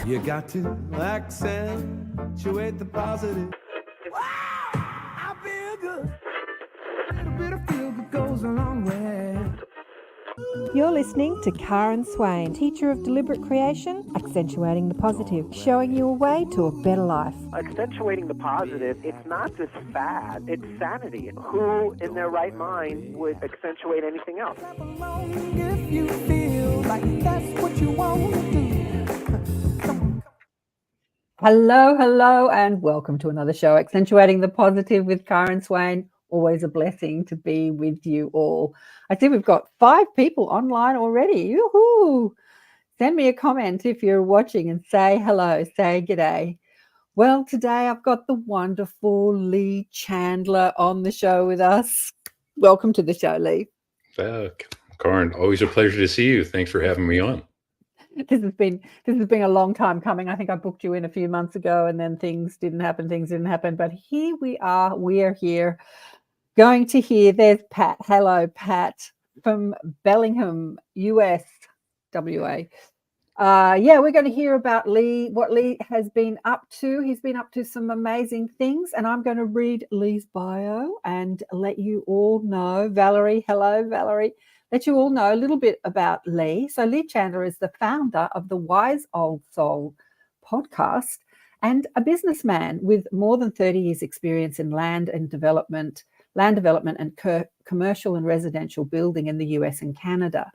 You got to accentuate the positive. Wow, I feel good. A little bit of feel good goes a long way. You're listening to Karen Swain, teacher of deliberate creation, accentuating the positive, showing you a way to a better life. Accentuating the positive, it's not just fad, it's sanity. Who in their right mind would accentuate anything else? Clap along if you feel like that's what you want to do. Hello, and welcome to another show, Accentuating the Positive with Karen Swain. Always a blessing to be with you all. I see we've got 5 people online already. Yoo-hoo! Send me a comment if you're watching and say hello, say g'day. Well, today I've got the wonderful Lee Chandler on the show with us. Welcome to the show, Lee. Karen, always a pleasure to see you. Thanks for having me on. This has been a long time coming. I think I booked you in a few months ago and then things didn't happen. But here we are. We're here. Going to hear, there's Pat. Hello, Pat from Bellingham, US, WA. We're going to hear about Lee, what Lee has been up to. He's been up to some amazing things, and I'm going to read Lee's bio and let you all know. Valerie, hello, Valerie. Let you all know a little bit about Lee. So Lee Chandler is the founder of the Wise Old Soul podcast and a businessman with more than 30 years experience in land development and commercial and residential building in the US and Canada.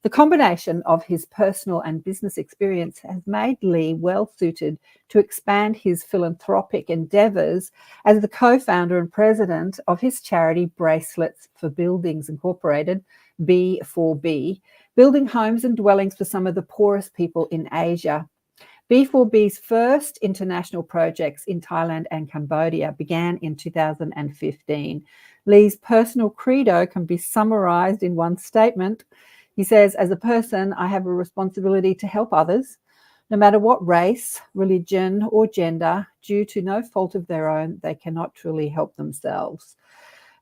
The combination of his personal and business experience has made Lee well suited to expand his philanthropic endeavours as the co-founder and president of his charity Bracelets For Buildings Inc, B4B, building homes and dwellings for some of the poorest people in Asia. B4B's first international projects in Thailand and Cambodia began in 2015. Lee's personal credo can be summarized in one statement. He says, as a person, I have a responsibility to help others, no matter what race, religion, or gender. Due to no fault of their own, they cannot truly help themselves.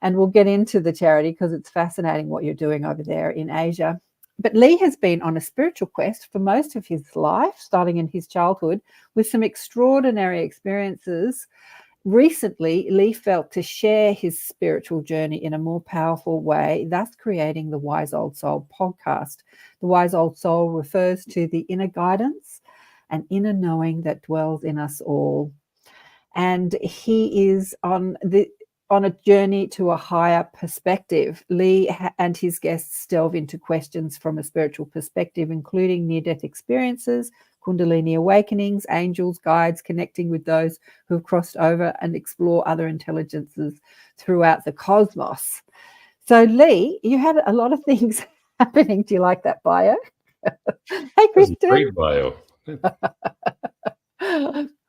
And we'll get into the charity because it's fascinating what you're doing over there in Asia. But Lee has been on a spiritual quest for most of his life, starting in his childhood, with some extraordinary experiences. Recently, Lee felt to share his spiritual journey in a more powerful way, thus creating the Wise Old Soul podcast. The Wise Old Soul refers to the inner guidance and inner knowing that dwells in us all. And he is on a journey to a higher perspective. Lee and his guests delve into questions from a spiritual perspective, including near-death experiences, Kundalini awakenings, angels, guides, connecting with those who have crossed over, and explore other intelligences throughout the cosmos. So, Lee, you had a lot of things happening. Do you like that bio? Hey, Kristen. Great bio.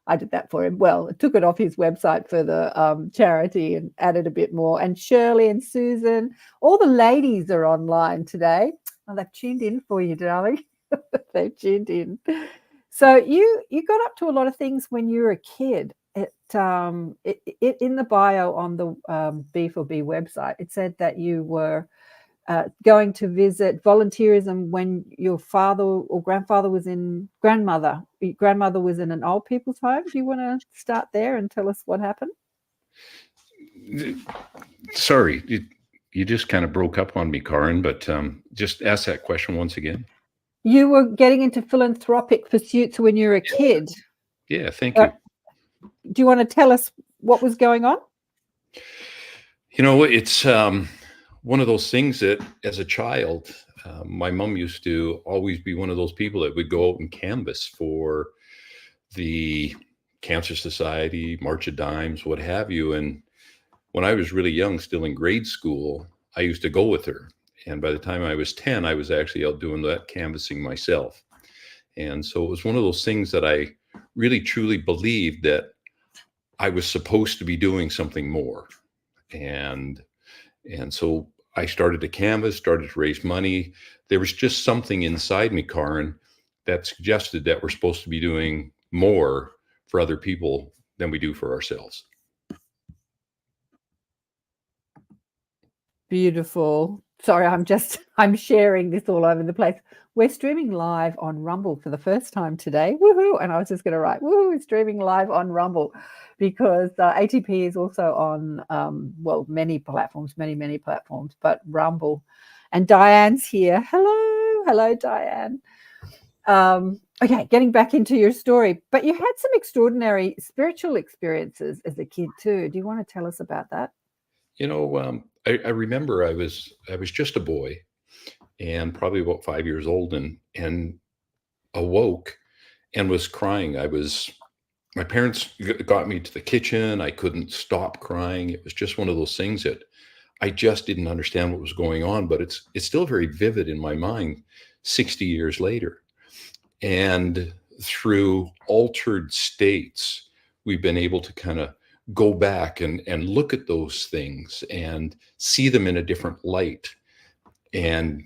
I did that for him. Well, I took it off his website for the charity and added a bit more. And Shirley and Susan, all the ladies are online today. Oh, they've tuned in for you, darling. They've tuned in. So you got up to a lot of things when you were a kid. In the bio on the B4B website, it said that you were going to visit volunteerism when your father or grandmother was in an old people's home. Do you want to start there and tell us what happened? Sorry, you just kind of broke up on me, Karen, but just ask that question once again. You were getting into philanthropic pursuits when you were a kid. Yeah, thank you. Do you want to tell us what was going on? You know, it's one of those things that as a child, my mom used to always be one of those people that would go out and canvass for the Cancer Society, March of Dimes, what have you. And when I was really young, still in grade school, I used to go with her. And by the time I was 10, I was actually out doing that canvassing myself. And so it was one of those things that I really, truly believed that I was supposed to be doing something more. And so I started to canvass, started to raise money. There was just something inside me, Karen, that suggested that we're supposed to be doing more for other people than we do for ourselves. Beautiful. sorry, I'm sharing this all over the place. We're streaming live on Rumble for the first time today. Woohoo! And I was just going to write, woohoo, streaming live on Rumble, because ATP is also on, many platforms, many platforms, but Rumble. And Diane's here. Hello, Diane. Okay, getting back into your story, but you had some extraordinary spiritual experiences as a kid too. Do you want to tell us about that? I remember I was just a boy, and probably about 5 years old, and awoke and was crying. My parents got me to the kitchen. I couldn't stop crying. It was just one of those things that I just didn't understand what was going on, but it's still very vivid in my mind 60 years later. And through altered states, we've been able to kind of go back and look at those things and see them in a different light. And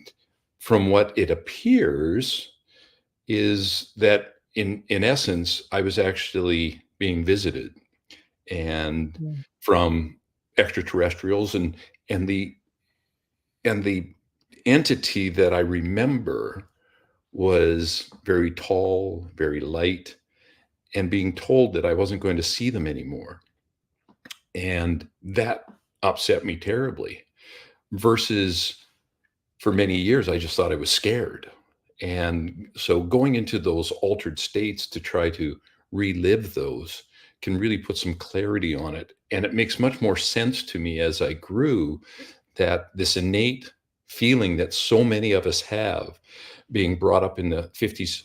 from what it appears is that in essence, I was actually being visited, and from extraterrestrials, and the entity that I remember was very tall, very light, and being told that I wasn't going to see them anymore. And that upset me terribly, versus for many years, I just thought I was scared. And so going into those altered states to try to relive those can really put some clarity on it. And it makes much more sense to me as I grew, that this innate feeling that so many of us have, being brought up in the 50s,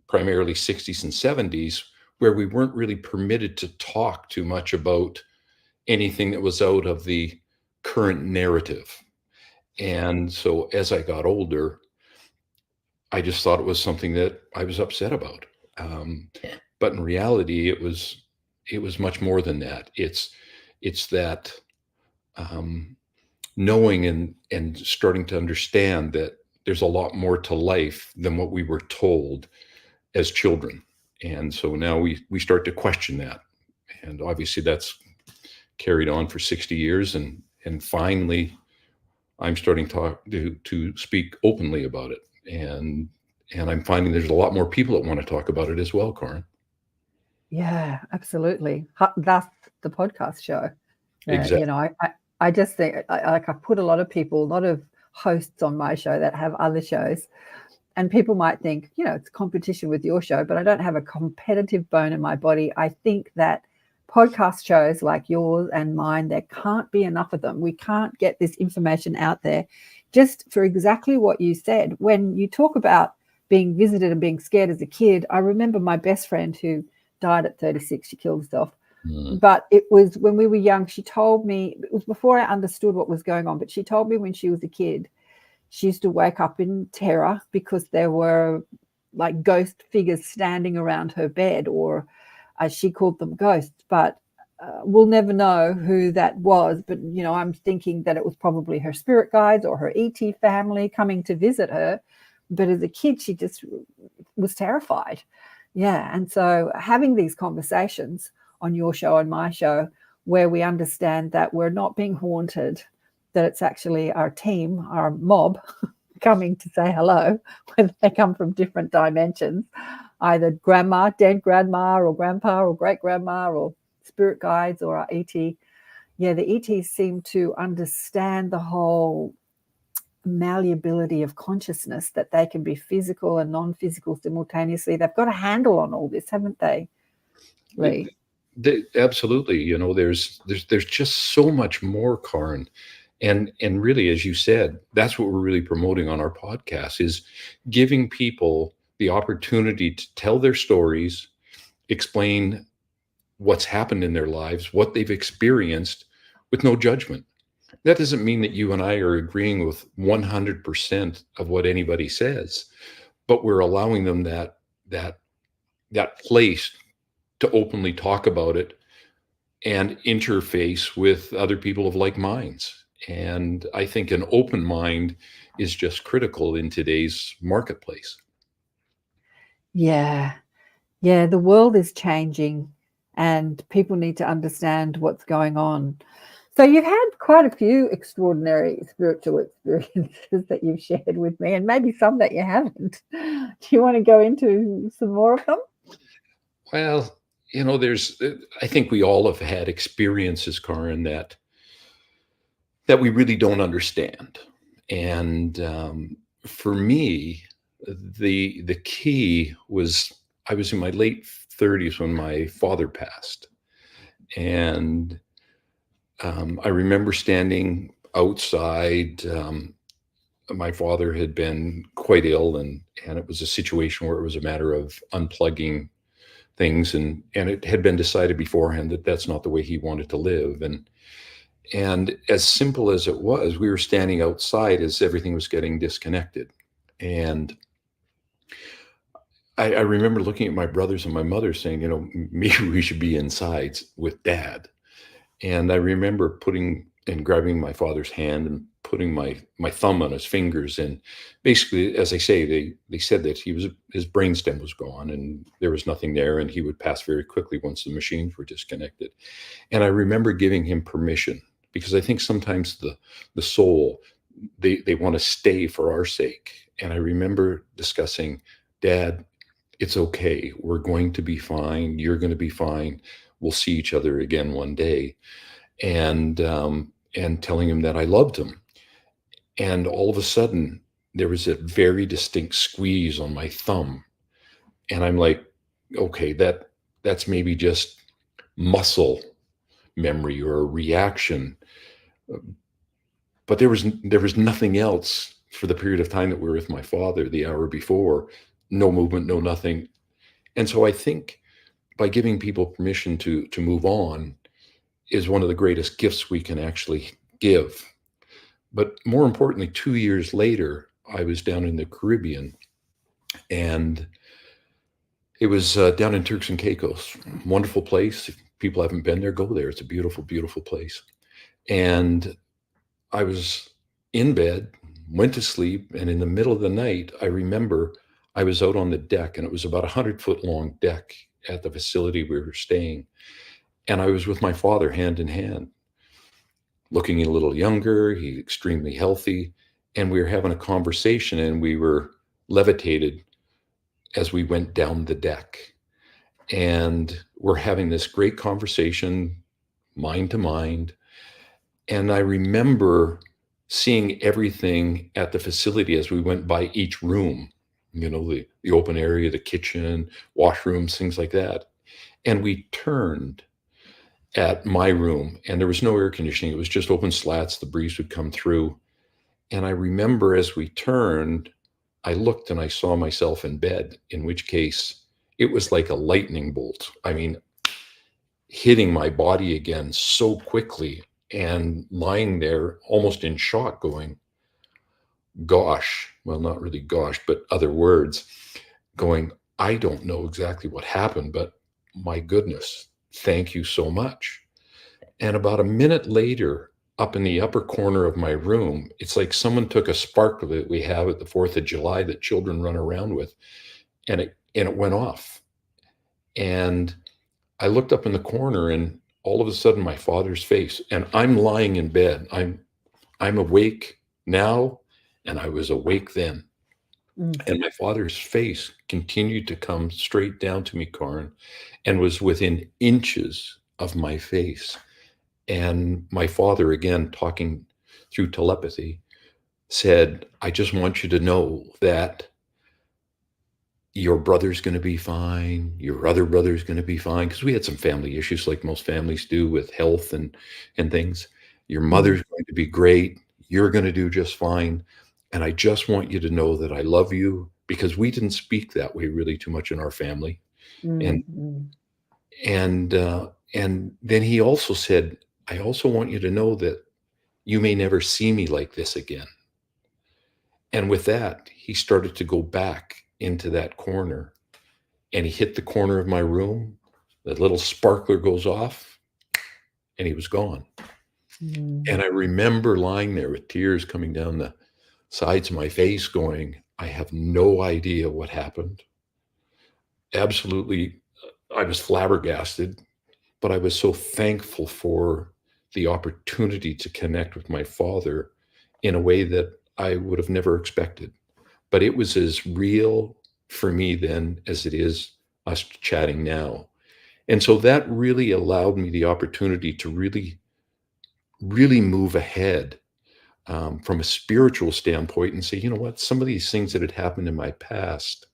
primarily 60s and 70s, where we weren't really permitted to talk too much about anything that was out of the current narrative. And so as I got older, I just thought it was something that I was upset about. But in reality, it was much more than that. It's that knowing and starting to understand that there's a lot more to life than what we were told as children. And so now we start to question that. And obviously that's carried on for 60 years. And finally, I'm starting to speak openly about it. And I'm finding there's a lot more people that want to talk about it as well, Karin. Yeah, absolutely. That's the podcast show. Exactly. I just think I put a lot of hosts on my show that have other shows, and people might think, it's competition with your show, but I don't have a competitive bone in my body. I think that podcast shows like yours and mine, there can't be enough of them. We can't get this information out there, just for exactly what you said. When you talk about being visited and being scared as a kid, I remember my best friend who died at 36. She killed herself. But it was when we were young. She told me, it was before I understood what was going on, but she told me when she was a kid, she used to wake up in terror because there were like ghost figures standing around her bed, or as she called them, ghosts. But we'll never know who that was. But, I'm thinking that it was probably her spirit guides or her ET family coming to visit her. But as a kid, she just was terrified. Yeah. And so having these conversations on your show and my show, where we understand that we're not being haunted, that it's actually our team, our mob coming to say hello, whether they come from different dimensions, either grandma, dead grandma, or grandpa, or great grandma, or spirit guides, or our ET. Yeah, the ETs seem to understand the whole malleability of consciousness, that they can be physical and non-physical simultaneously. They've got a handle on all this, haven't they, Lee? Absolutely. There's just so much more, Karin. And really, as you said, that's what we're really promoting on our podcast, is giving people the opportunity to tell their stories, explain what's happened in their lives, what they've experienced, with no judgment. That doesn't mean that you and I are agreeing with 100% of what anybody says, but we're allowing them that place to openly talk about it and interface with other people of like minds. And I think an open mind is just critical in today's marketplace. Yeah. The world is changing, and people need to understand what's going on. So you've had quite a few extraordinary spiritual experiences that you've shared with me, and maybe some that you haven't. Do you want to go into some more of them? Well, I think we all have had experiences, Karin, that we really don't understand. And for me, the key was I was in my late 30s when my father passed. And I remember standing outside. My father had been quite ill, and it was a situation where it was a matter of unplugging things, and it had been decided beforehand that that's not the way he wanted to live. And as simple as it was, we were standing outside as everything was getting disconnected. And I remember looking at my brothers and my mother saying, maybe we should be inside with Dad. And I remember grabbing my father's hand and putting my thumb on his fingers. And basically, as I say, they said that his brainstem was gone and there was nothing there, and he would pass very quickly once the machines were disconnected. And I remember giving him permission, because I think sometimes the soul, they want to stay for our sake. And I remember discussing, Dad, it's okay. We're going to be fine. You're going to be fine. We'll see each other again one day. And telling him that I loved him. And all of a sudden, there was a very distinct squeeze on my thumb. And I'm like, okay, that's maybe just muscle memory or a reaction. But there was nothing else for the period of time that we were with my father the hour before. No movement, no nothing. And so I think by giving people permission to move on is one of the greatest gifts we can actually give. But more importantly, 2 years later, I was down in the Caribbean, and it was down in Turks and Caicos. Wonderful place. If people haven't been there, go there. It's a beautiful, beautiful place. And I was in bed, went to sleep, and in the middle of the night, I remember I was out on the deck, and it was about 100-foot long deck at the facility we were staying. And I was with my father hand in hand, looking a little younger. He's extremely healthy. And we were having a conversation, and we were levitated as we went down the deck. And we're having this great conversation, mind to mind. And I remember seeing everything at the facility as we went by each room, the open area, the kitchen, washrooms, things like that. And we turned at my room, and there was no air conditioning. It was just open slats. The breeze would come through. And I remember as we turned, I looked and I saw myself in bed, in which case it was like a lightning bolt. I mean, hitting my body again so quickly, and lying there almost in shock going, gosh, well, not really gosh, but other words, going, I don't know exactly what happened, but my goodness, thank you so much. And about a minute later, up in the upper corner of my room, it's like someone took a sparkler that we have at the 4th of July that children run around with, and it went off. And I looked up in the corner, and all of a sudden my father's face, and I'm lying in bed. I'm awake now, and I was awake then. And my father's face continued to come straight down to me, Karin, and was within inches of my face. And my father, again, talking through telepathy, said, I just want you to know that your brother's going to be fine. Your other brother's going to be fine. Because we had some family issues like most families do with health and things. Your mother's going to be great. You're going to do just fine. And I just want you to know that I love you, because we didn't speak that way really too much in our family. And then he also said, I also want you to know that you may never see me like this again. And with that, he started to go back into that corner, and he hit the corner of my room. The little sparkler goes off, and he was gone. And I remember lying there with tears coming down the sides of my face going, I have no idea what happened. Absolutely, I was flabbergasted, but I was so thankful for the opportunity to connect with my father in a way that I would have never expected. But it was as real for me then as it is us chatting now. And so that really allowed me the opportunity to really move ahead from a spiritual standpoint and say, you know what, some of these things that had happened in my past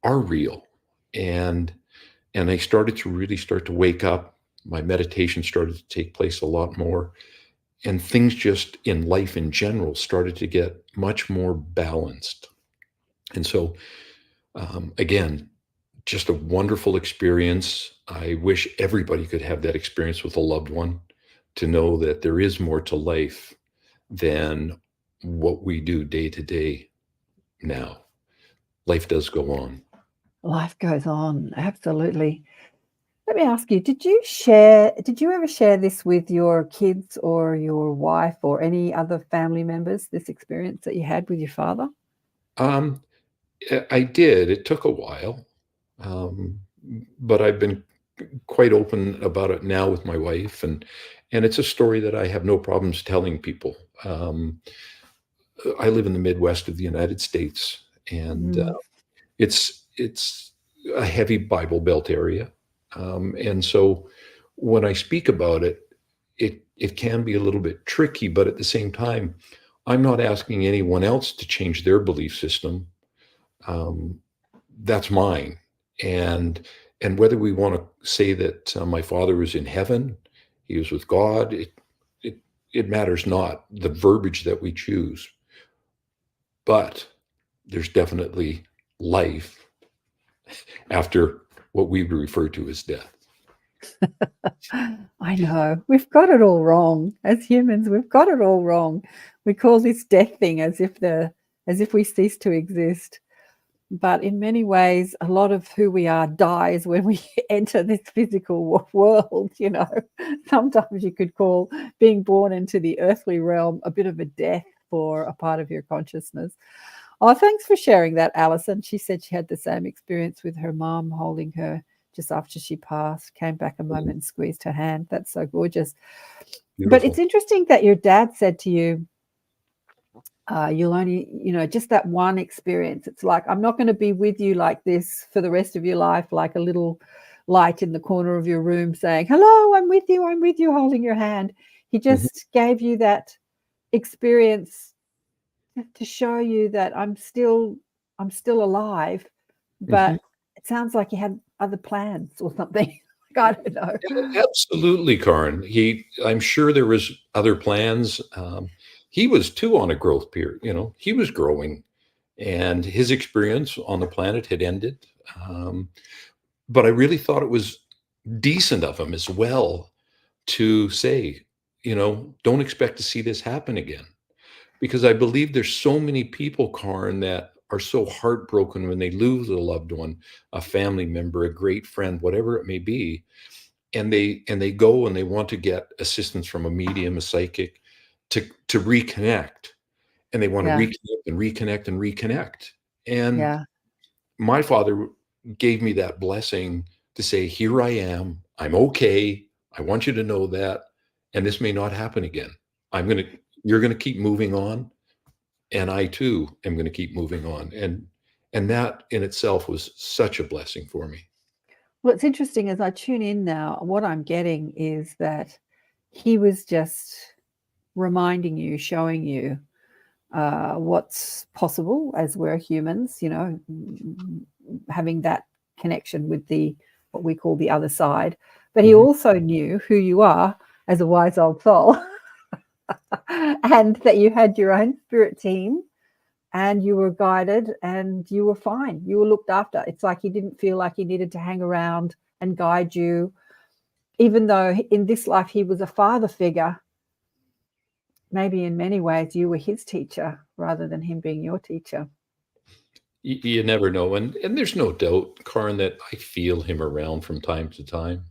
are real. And I started to really start to wake up. My meditation started to take place a lot more. And things just in life in general started to get much more balanced. And so, again, just a wonderful experience. I wish everybody could have that experience with a loved one, to know that there is more to life than what we do day to day now. Life does go on. Life goes on, absolutely. Let me ask you, did you ever share this with your kids or your wife or any other family members, this experience that you had with your father? Um, I did. It took a while, but I've been quite open about it now with my wife, and it's a story that I have no problems telling people. I live in the Midwest of the United States, and it's a heavy Bible Belt area, and so when I speak about it, it can be a little bit tricky. But at the same time, I'm not asking anyone else to change their belief system. Um, that's mine, and whether we want to say that my father was in heaven, he was with God, it matters not the verbiage that we choose. But there's definitely life after what we refer to as death. I know. We've got it all wrong. As humans, we've got it all wrong. We call this death thing as if we cease to exist. But in many ways, a lot of who we are dies when we enter this physical world, you know. Sometimes you could call being born into the earthly realm a bit of a death for a part of your consciousness. Oh, thanks for sharing that, Alison. She said she had the same experience with her mom holding her just after she passed, came back a moment and squeezed her hand. That's so gorgeous. Beautiful. But it's interesting that your dad said to you, you'll only, you know, just that one experience. It's like, I'm not going to be with you like this for the rest of your life, like a little light in the corner of your room saying, hello, I'm with you, holding your hand. He just gave you that experience to show you that I'm still alive, but it sounds like he had other plans or something. I don't know. Absolutely, Karen. I'm sure there was other plans. He was too on a growth period. You know, he was growing, and his experience on the planet had ended. But I really thought it was decent of him as well to say, you know, don't expect to see this happen again. Because I believe there's so many people, Karen, that are so heartbroken when they lose a loved one, a family member, a great friend, whatever it may be. And they go and they want to get assistance from a medium, a psychic, to reconnect. And they want to reconnect and reconnect and reconnect. And my father gave me that blessing to say, here I am. I'm okay. I want you to know that. And this may not happen again. You're going to keep moving on. And I too am going to keep moving on. And that in itself was such a blessing for me. Well, it's interesting as I tune in now, what I'm getting is that he was just reminding you, showing you what's possible as we're humans, you know, having that connection with what we call the other side. But he also knew who you are as a wise old soul. And that you had your own spirit team and you were guided and you were fine. You were looked after. It's like he didn't feel like he needed to hang around and guide you, even though in this life he was a father figure. Maybe in many ways you were his teacher rather than him being your teacher. You never know. And there's no doubt, Karen, that I feel him around from time to time.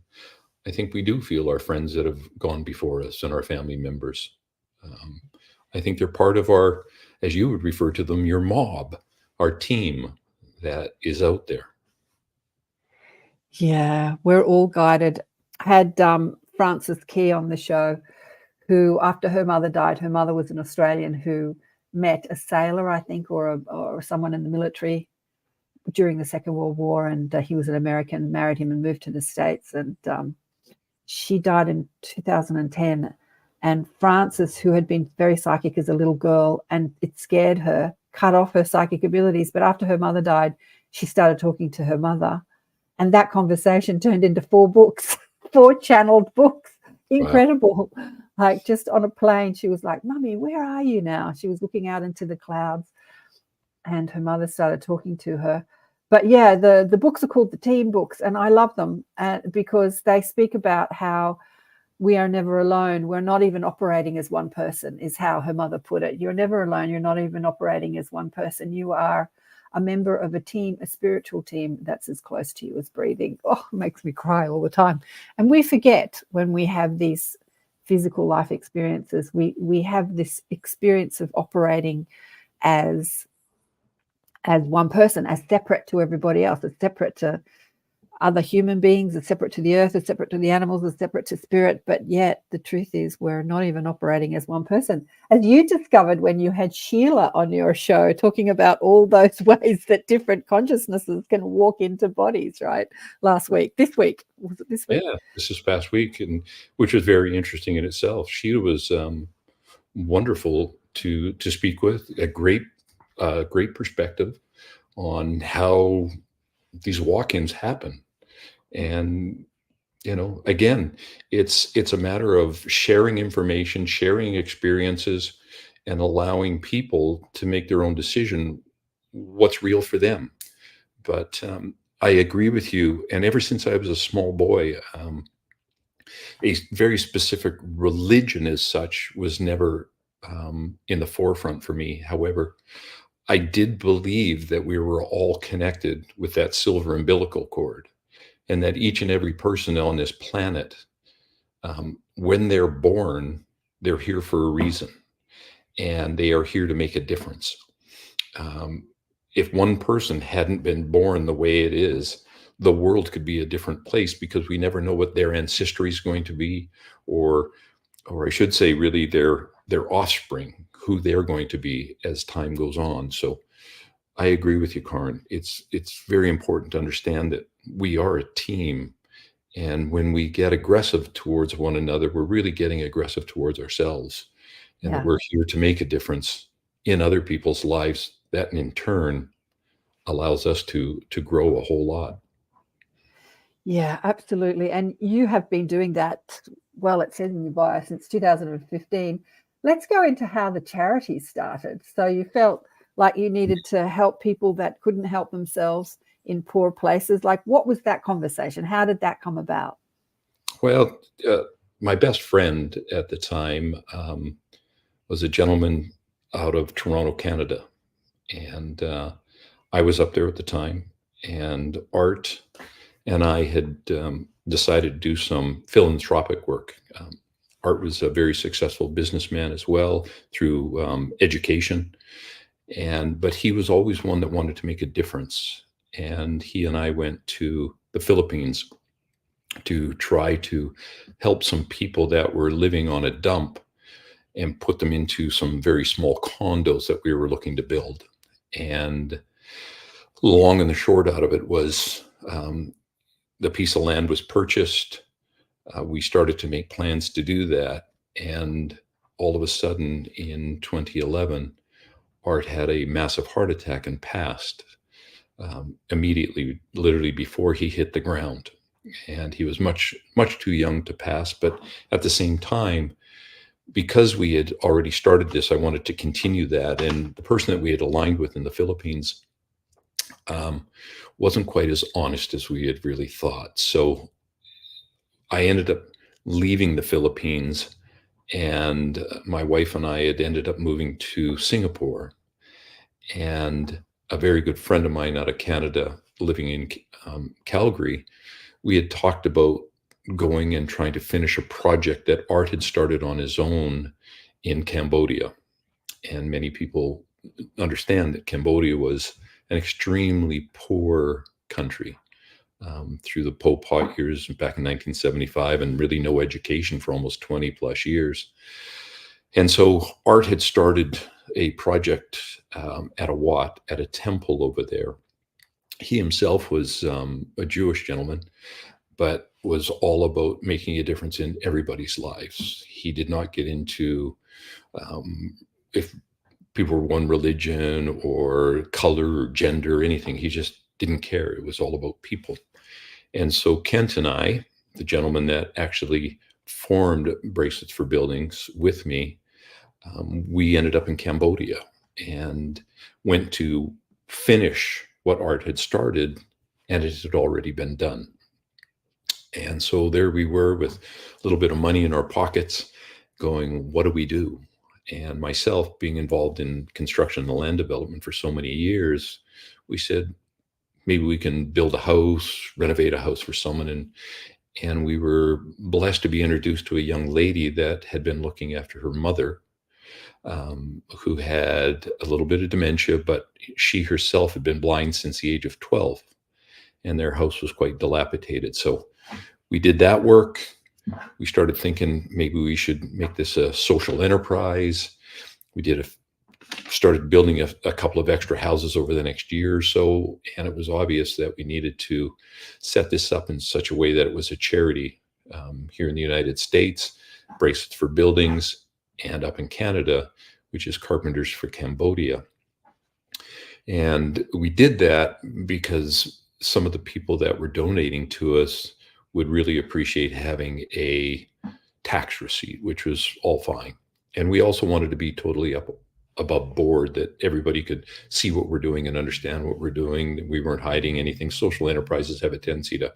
I think we do feel our friends that have gone before us and our family members. I think they're part of our, as you would refer to them, your mob, our team that is out there. Yeah, we're all guided. I had Frances Key on the show, who, after her mother died, her mother was an Australian who met a sailor, I think, or someone in the military during the Second World War, and he was an American, married him and moved to the States, and she died in 2010. And Frances, who had been very psychic as a little girl, and it scared her, cut off her psychic abilities. But after her mother died, she started talking to her mother, and that conversation turned into 4 books, 4 channeled books. Incredible. Wow. Like, just on a plane, she was like, "Mummy, where are you now?" She was looking out into the clouds, and her mother started talking to her. But yeah, the books are called the Team Books, and I love them because they speak about how we are never alone. We're not even operating as one person, is how her mother put it. You're never alone. You're not even operating as one person. You are a member of a team, a spiritual team that's as close to you as breathing. Oh, it makes me cry all the time. And we forget when we have these physical life experiences, we have this experience of operating as one person, as separate to everybody else, as separate to other human beings, as separate to the earth, as separate to the animals, as separate to spirit. But yet the truth is we're not even operating as one person. As you discovered when you had Sheila on your show, talking about all those ways that different consciousnesses can walk into bodies, right? Last week, this week, was it this week? Yeah, this is past week, and which was very interesting in itself. Sheila was wonderful to speak with, a great perspective on how these walk-ins happen. And, again, it's a matter of sharing information, sharing experiences, and allowing people to make their own decision what's real for them. But I agree with you. And ever since I was a small boy, a very specific religion as such was never in the forefront for me. However, I did believe that we were all connected with that silver umbilical cord, and that each and every person on this planet, when they're born, they're here for a reason, and they are here to make a difference. If one person hadn't been born the way it is, the world could be a different place, because we never know what their ancestry is going to be, or I should say, really their offspring, who they're going to be as time goes on. So I agree with you, Karin. It's very important to understand that we are a team. And when we get aggressive towards one another, we're really getting aggressive towards ourselves. And that we're here to make a difference in other people's lives. That in turn allows us to grow a whole lot. Yeah, absolutely. And you have been doing that, well, it says in your bio, since 2015. Let's go into how the charity started. So you felt like you needed to help people that couldn't help themselves in poor places. Like, what was that conversation? How did that come about? Well, my best friend at the time was a gentleman out of Toronto, Canada. And I was up there at the time, and Art and I had decided to do some philanthropic work. Art was a very successful businessman as well through education. But he was always one that wanted to make a difference. And he and I went to the Philippines to try to help some people that were living on a dump and put them into some very small condos that we were looking to build. And the long and the short out of it was the piece of land was purchased. We started to make plans to do that. And all of a sudden in 2011, Art had a massive heart attack and passed immediately, literally before he hit the ground. And he was much, much too young to pass. But at the same time, because we had already started this, I wanted to continue that. And the person that we had aligned with in the Philippines wasn't quite as honest as we had really thought. So I ended up leaving the Philippines, and my wife and I had ended up moving to Singapore. And a very good friend of mine out of Canada, living in Calgary, we had talked about going and trying to finish a project that Art had started on his own in Cambodia. And many people understand that Cambodia was an extremely poor country. through the Pol Pot years back in 1975, and really no education for almost 20 plus years. And so Art had started a project at a Wat, at a temple over there. He himself was a Jewish gentleman, but was all about making a difference in everybody's lives. He did not get into if people were one religion or color or gender or anything. He just didn't care. It was all about people. And so Kent and I, the gentleman that actually formed Bracelets for Buildings with me, we ended up in Cambodia and went to finish what Art had started, and it had already been done. And so there we were with a little bit of money in our pockets going, what do we do? And myself, being involved in construction and land development for so many years, we said, maybe we can build a house, renovate a house for someone. And we were blessed to be introduced to a young lady that had been looking after her mother, who had a little bit of dementia, but she herself had been blind since the age of 12, and their house was quite dilapidated. So we did that work. We started thinking maybe we should make this a social enterprise. We started building a couple of extra houses over the next year or so, and it was obvious that we needed to set this up in such a way that it was a charity here in the United States, Bracelets for Buildings, and up in Canada, which is Carpenters for Cambodia. And we did that because some of the people that were donating to us would really appreciate having a tax receipt, which was all fine. And we also wanted to be totally above board, that everybody could see what we're doing and understand what we're doing, that we weren't hiding anything. Social enterprises have a tendency to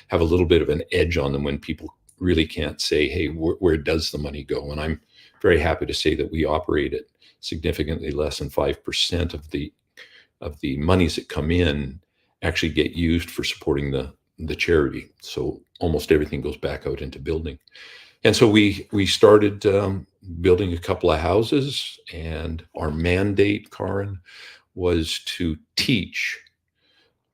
have a little bit of an edge on them when people really can't say, hey, where does the money go? And I'm very happy to say that we operate at significantly less than 5% of the monies that come in actually get used for supporting the charity. So almost everything goes back out into building. And so we started building a couple of houses, and our mandate, Karin, was to teach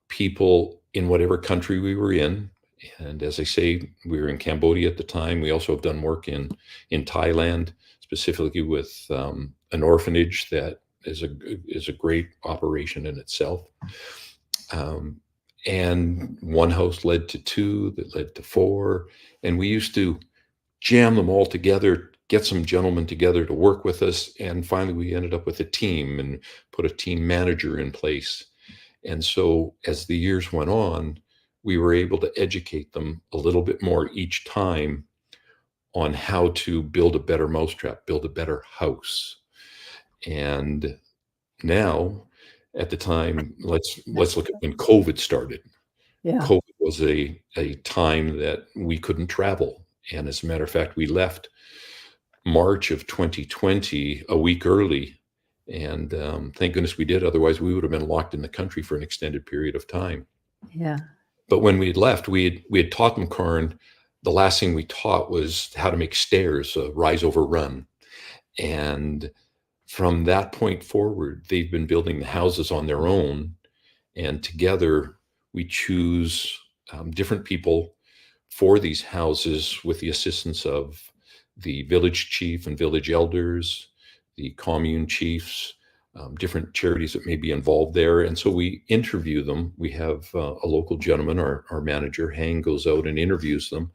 people in whatever country we were in. And as I say, we were in Cambodia at the time. We also have done work in Thailand, specifically with an orphanage that is a great operation in itself. And one house led to two, that led to four. And we used to jam them all together, get some gentlemen together to work with us. And finally, we ended up with a team and put a team manager in place. And so as the years went on, we were able to educate them a little bit more each time on how to build a better mousetrap, build a better house. And now, at the time, let's look at when COVID started. Yeah. COVID was a time that we couldn't travel. And as a matter of fact, we left March of 2020 a week early. And thank goodness we did. Otherwise, we would have been locked in the country for an extended period of time. Yeah. But when we had left, we had taught them, Karin, the last thing we taught was how to make stairs, rise over run. And from that point forward, they've been building the houses on their own. And together we choose different people for these houses with the assistance of the village chief and village elders, the commune chiefs, different charities that may be involved there. And so we interview them. We have a local gentleman, our manager, Hang, goes out and interviews them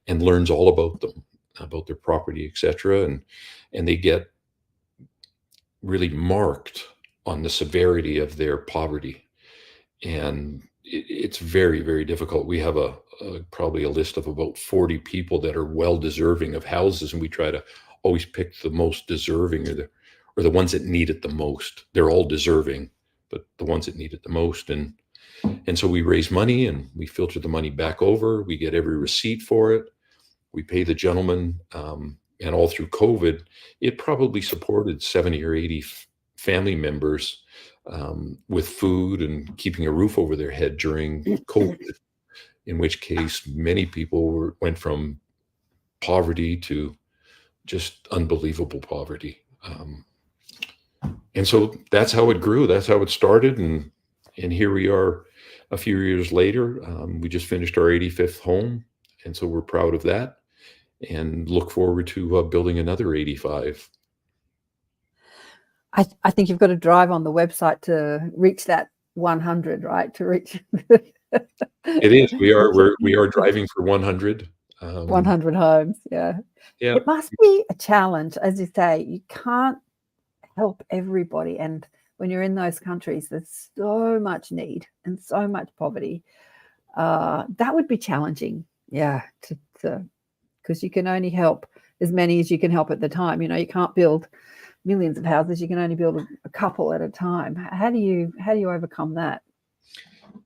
and learns all about them, about their property, etc. And they get really marked on the severity of their poverty. And it's very, very difficult. We have probably a list of about 40 people that are well deserving of houses, and we try to always pick the most deserving or the ones that need it the most. They're all deserving, but the ones that need it the most. And so we raise money and we filter the money back over. We get every receipt for it. We pay the gentleman, and all through COVID, it probably supported 70 or 80 family members with food and keeping a roof over their head during COVID, in which case many people went from poverty to just unbelievable poverty. And so that's how it grew. That's how it started. And here we are a few years later, we just finished our 85th home. And so we're proud of that and look forward to building another 85. I think you've got to drive on the website to reach that 100, right? To reach It is. We are driving for 100. 100 homes. Yeah. Yeah. It must be a challenge, as you say. You can't help everybody, and when you're in those countries, there's so much need and so much poverty. That would be challenging. Yeah, because you can only help as many as you can help at the time. You can't build millions of houses. You can only build a couple at a time. How do you overcome that?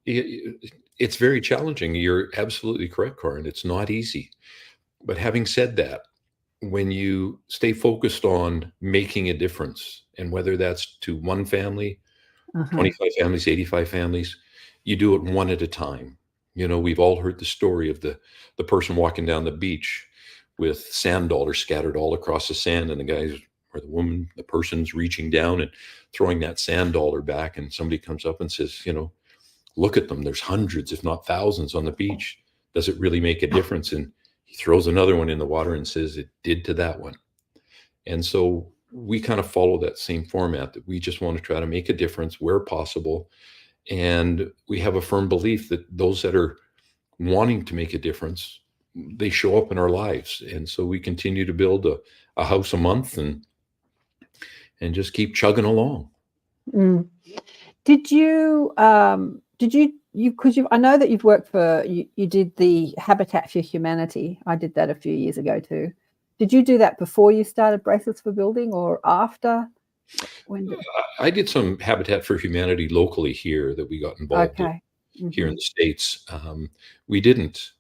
It's very challenging. You're absolutely correct, Karin. It's not easy. But having said that, when you stay focused on making a difference, and whether that's to one family, 25 families, 85 families, you do it one at a time. We've all heard the story of the person walking down the beach with sand dollars scattered all across the sand, and the guys or the woman, the person's reaching down and throwing that sand dollar back, and somebody comes up and says, look at them. There's hundreds, if not thousands, on the beach. Does it really make a difference? And he throws another one in the water and says it did to that one. And so we kind of follow that same format, that we just want to try to make a difference where possible. And we have a firm belief that those that are wanting to make a difference, they show up in our lives. And so we continue to build a house a month and just keep chugging along. Did you because I know that you've worked for, you did the Habitat for Humanity. I did that a few years ago too. Did you do that before you started Bracelets for Building or after? I did some Habitat for Humanity locally here that we got involved in here in the States. We didn't.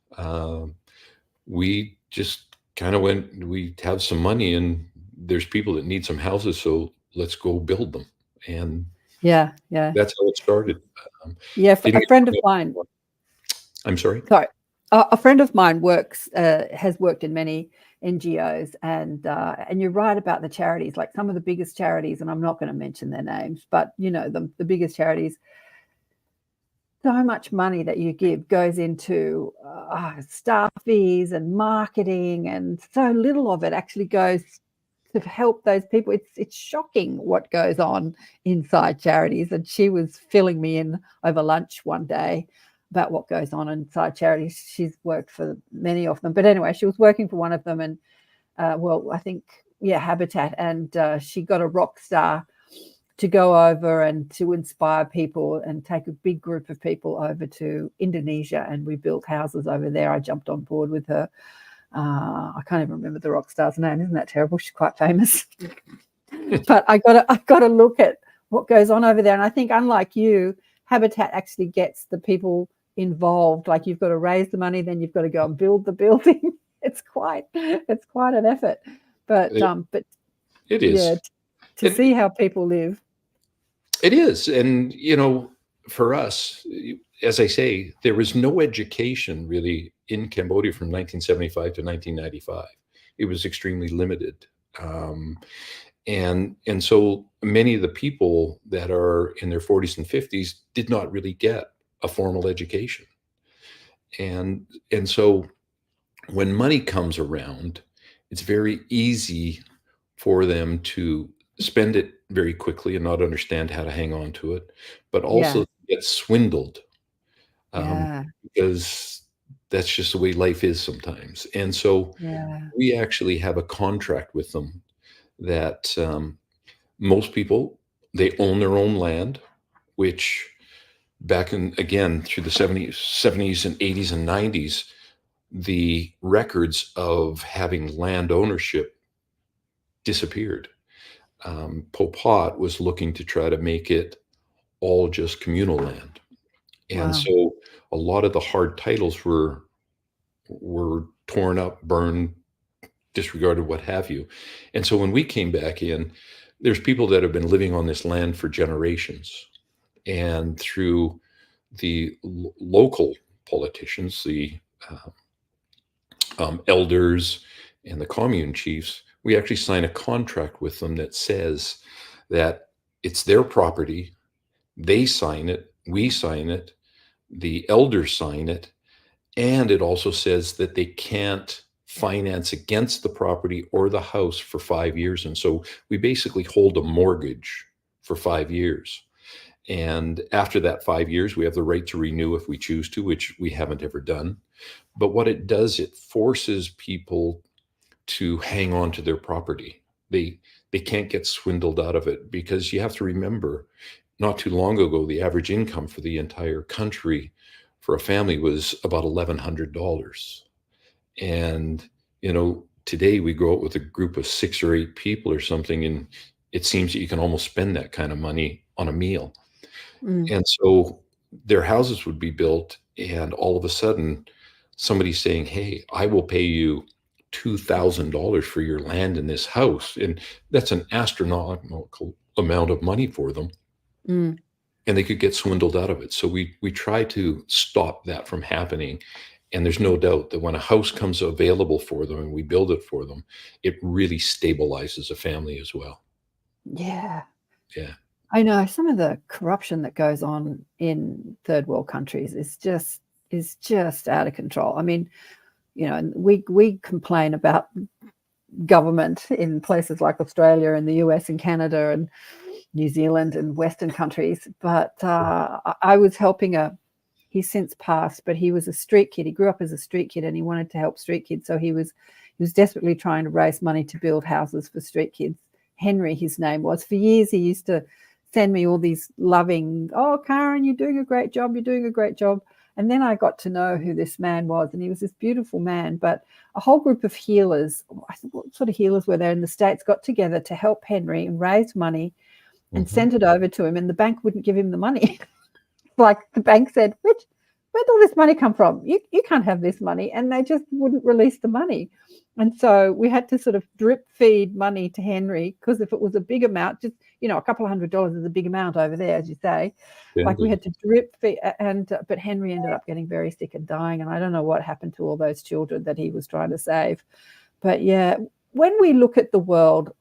We just kind of went, we have some money and there's people that need some houses, so let's go build them. And yeah, that's how it started. A friend of mine. I'm sorry. Sorry, a friend of mine has worked in many NGOs, and you're right about the charities. Like some of the biggest charities, and I'm not going to mention their names, but the biggest charities. So much money that you give goes into staff fees and marketing, and so little of it actually goes to help those people. It's shocking what goes on inside charities. And she was filling me in over lunch one day about what goes on inside charities. She's worked for many of them, but anyway, she was working for one of them, and I think Habitat, and she got a rock star to go over and to inspire people and take a big group of people over to Indonesia, and we built houses over there. I jumped on board with her. I can't even remember the rock star's name. Isn't that terrible? She's quite famous. But I got to look at what goes on over there. And I think, unlike you, Habitat actually gets the people involved. Like, you've got to raise the money, then you've got to go and build the building. It's quite an effort. But it is. Yeah, to see how people live. It is. And for us, as I say, there was no education really in Cambodia from 1975 to 1995. It was extremely limited. And so many of the people that are in their 40s and 50s did not really get a formal education. And so when money comes around, it's very easy for them to spend it very quickly and not understand how to hang on to it, but also get swindled. Because that's just the way life is sometimes. And so we actually have a contract with them that most people, they own their own land, which back in, again, through the 70s and 80s and 90s, the records of having land ownership disappeared. Pol Pot was looking to try to make it all just communal land. And so a lot of the hard titles were torn up, burned, disregarded, what have you. And so when we came back in, there's people that have been living on this land for generations. And through the local politicians, the elders and the commune chiefs, we actually sign a contract with them that says that it's their property. They sign it, we sign it, the elders sign it, and it also says that they can't finance against the property or the house for 5 years. And so we basically hold a mortgage for 5 years. And after that 5 years, we have the right to renew if we choose to, which we haven't ever done. But what it does, it forces people to hang on to their property. They can't get swindled out of it, because you have to remember, not too long ago, the average income for the entire country for a family was about $1,100. And, today we go out with a group of 6 or 8 people or something, and it seems that you can almost spend that kind of money on a meal. And so their houses would be built, and all of a sudden somebody's saying, hey, I will pay you $2,000 for your land in this house. And that's an astronomical amount of money for them. Mm. And they could get swindled out of it. So we try to stop that from happening. And there's no doubt that when a house comes available for them and we build it for them, it really stabilizes a family as well. Yeah. Yeah. I know some of the corruption that goes on in third world countries is just out of control. I mean, we complain about government in places like Australia and the US and Canada and New Zealand and Western countries. But I was helping he's since passed, but he was a street kid. He grew up as a street kid and he wanted to help street kids. So he was desperately trying to raise money to build houses for street kids. Henry, his name was. For years, he used to send me all these loving, oh, Karen, you're doing a great job. You're doing a great job. And then I got to know who this man was, and he was this beautiful man. But a whole group of healers, I think what sort of healers were there in the States, got together to help Henry and raise money and sent it over to him, and the bank wouldn't give him the money. Like the bank said, where'd all this money come from? You can't have this money. And they just wouldn't release the money. And so we had to sort of drip feed money to Henry, because if it was a big amount, just, a couple of $100 is a big amount over there, as you say. Yeah. Like we had to drip feed, but Henry ended up getting very sick and dying. And I don't know what happened to all those children that he was trying to save. But yeah, when we look at the world,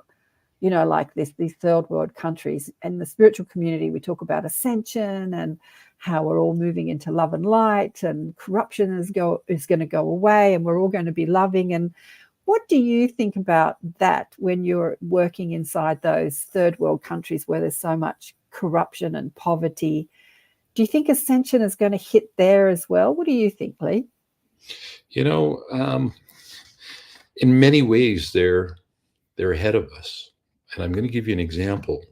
like these third world countries and the spiritual community, we talk about ascension and how we're all moving into love and light, and corruption is going to go away, and we're all going to be loving. And what do you think about that when you're working inside those third world countries where there's so much corruption and poverty? Do you think ascension is going to hit there as well? What do you think, Lee? In many ways, they're ahead of us. And I'm going to give you an example.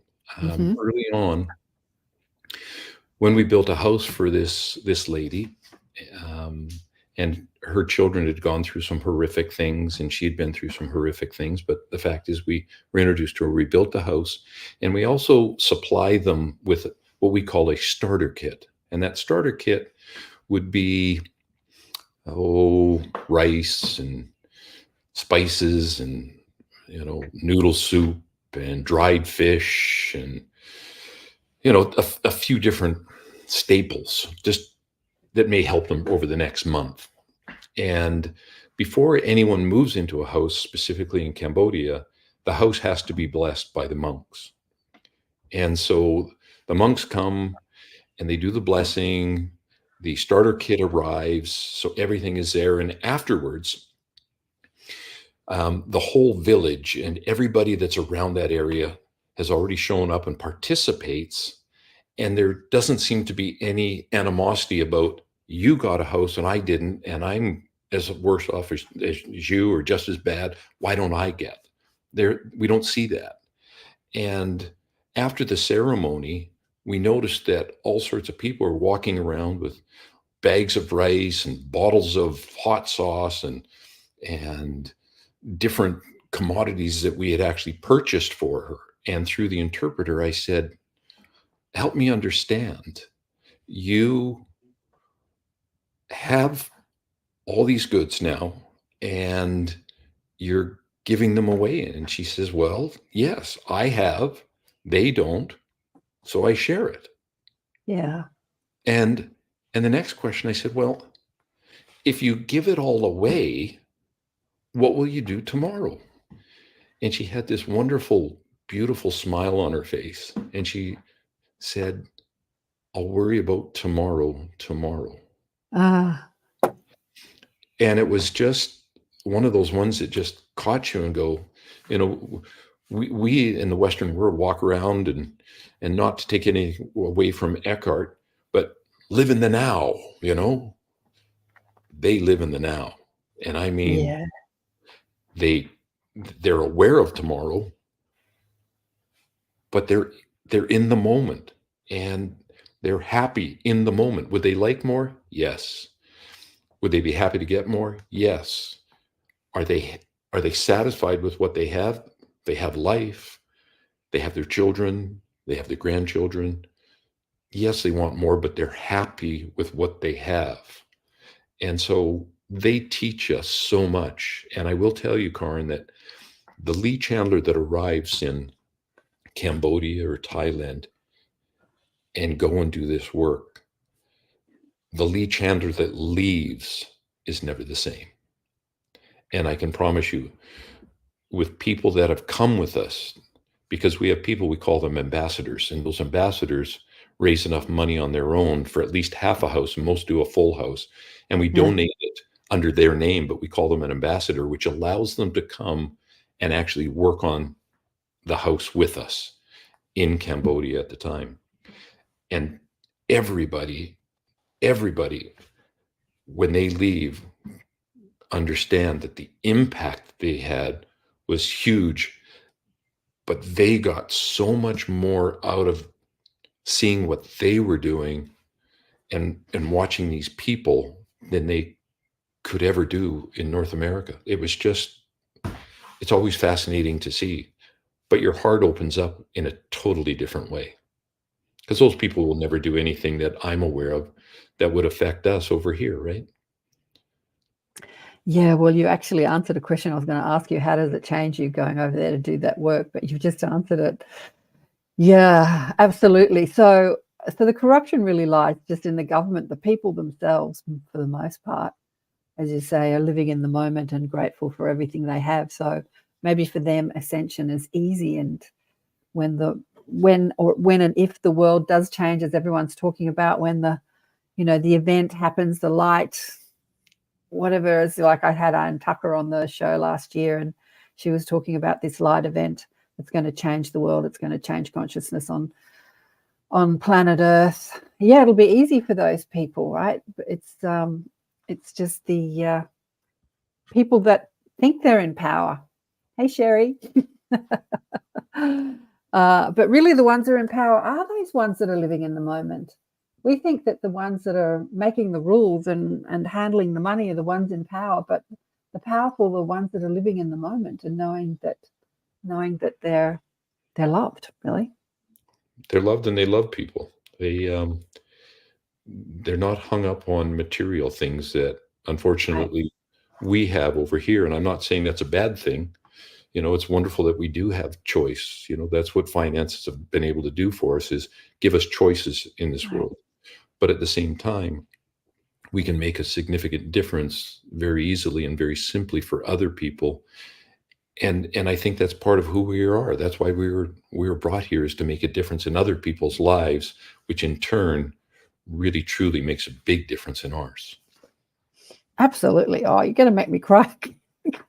Early on, when we built a house for this lady, and her children had gone through some horrific things, and she had been through some horrific things. But the fact is, we were introduced to her, we built the house, and we also supply them with what we call a starter kit. And that starter kit would be, rice and spices and, noodle soup and dried fish and, a few different staples just that may help them over the next month. And before anyone moves into a house, specifically in Cambodia, the house has to be blessed by the monks. And so the monks come and they do the blessing, the starter kit arrives, so everything is there. And afterwards, the whole village and everybody that's around that area has already shown up and participates. And there doesn't seem to be any animosity about, you got a house and I didn't, and I'm as worse off as you, or just as bad. Why don't I get there? We don't see that. And after the ceremony, we noticed that all sorts of people are walking around with bags of rice and bottles of hot sauce and different commodities that we had actually purchased for her. And through the interpreter, I said, help me understand. You have all these goods now and you're giving them away. And she says, well, yes, I have. They don't. So I share it. Yeah. And the next question I said, well, if you give it all away, what will you do tomorrow? And she had this wonderful, beautiful smile on her face. And she said, I'll worry about tomorrow. Ah, And it was just one of those ones that just caught you and go, you know, we in the Western world walk around and not to take any away from Eckhart, but live in the now, you know, they live in the now. And I mean, yeah. they're aware of tomorrow, but they're in the moment and they're happy in the moment. Would they like more? Yes. Would they be happy to get more? Yes. Are they satisfied with what they have? They have life. They have their children. They have their grandchildren. Yes, they want more, but they're happy with what they have. And so they teach us so much. And I will tell you, Karin, that the Lee Chandler that arrives in Cambodia or Thailand and go and do this work, the Lee Chandler that leaves is never the same. And I can promise you, with people that have come with us, because we have people, we call them ambassadors, and those ambassadors raise enough money on their own for at least half a house, and most do a full house, and we donate it under their name, but we call them an ambassador, which allows them to come and actually work on the house with us in Cambodia at the time. And everybody, when they leave, understand that the impact they had was huge, but they got so much more out of seeing what they were doing and watching these people than they could ever do in North America. It was just, it's always fascinating to see, but your heart opens up in a totally different way, because those people will never do anything that I'm aware of that would affect us over here, right? Yeah, well, you actually answered a question I was going to ask you. How does it change you going over there to do that work? But you just answered it. Yeah, absolutely. So the corruption really lies just in the government. The people themselves, for the most part, as you say, are living in the moment and grateful for everything they have. So maybe for them, ascension is easy. And when and if the world does change, as everyone's talking about, when the event happens, the light, whatever, is like, I had Ann Tucker on the show last year, and she was talking about this light event that's going to change the world. It's going to change consciousness on planet Earth. Yeah, it'll be easy for those people, right? But it's just the people that think they're in power. Hey, Sherry. But really the ones that are in power are those ones that are living in the moment. We think that the ones that are making the rules and handling the money are the ones in power, but the powerful are the ones that are living in the moment and knowing that they're loved, really. They're loved and they love people. They're not hung up on material things that unfortunately we have over here. And I'm not saying that's a bad thing. You know, it's wonderful that we do have choice. You know, that's what finances have been able to do for us, is give us choices in this world. But at the same time, we can make a significant difference very easily and very simply for other people. And I think that's part of who we are. That's why we were brought here, is to make a difference in other people's lives, which in turn really truly makes a big difference in ours. Absolutely. Oh, you're going to make me cry.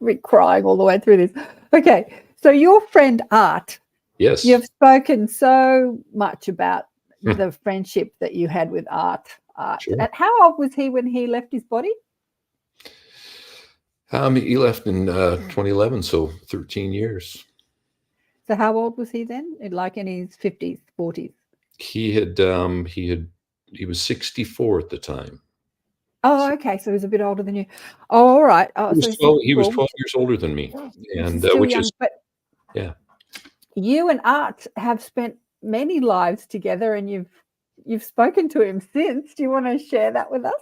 Be crying all the way through this. Okay, so your friend Art. Yes. You've spoken so much about the friendship that you had with Art. Sure. How old was he when he left his body? He left in 2011, so 13 years. So how old was he then? Like in his 50s, 40s? He was 64 at the time. Oh, okay. So he was a bit older than you. Oh, all right. Oh, He was 12 years older than me, and which is yeah. You and Art have spent many lives together, and you've spoken to him since. Do you want to share that with us?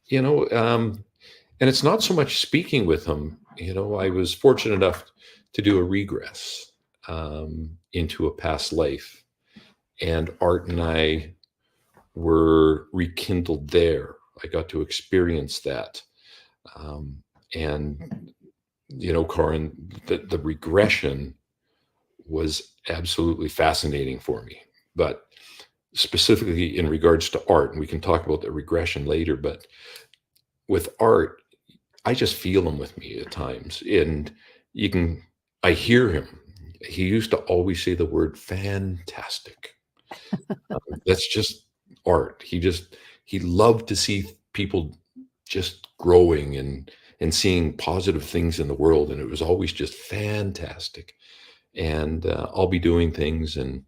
You know, and it's not so much speaking with him. You know, I was fortunate enough to do a regress into a past life, and Art and I were rekindled there. I got to experience that. And, you know, Karin, the regression was absolutely fascinating for me. But specifically in regards to art, and we can talk about the regression later, but with art, I just feel him with me at times. And I hear him. He used to always say the word fantastic. That's just art. He loved to see people just growing and seeing positive things in the world. And it was always just fantastic. And I'll be doing things, and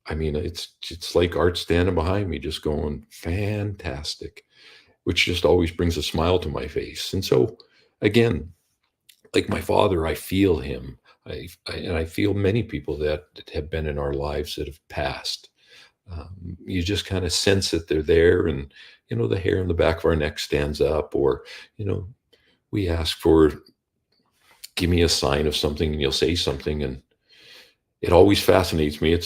I mean, it's like art standing behind me, just going fantastic, which just always brings a smile to my face. And so, again, like my father, I feel him. And I feel many people that have been in our lives that have passed. You just kind of sense that they're there, and the hair on the back of our neck stands up, or we ask for, give me a sign of something, and you'll say something, and it always fascinates me.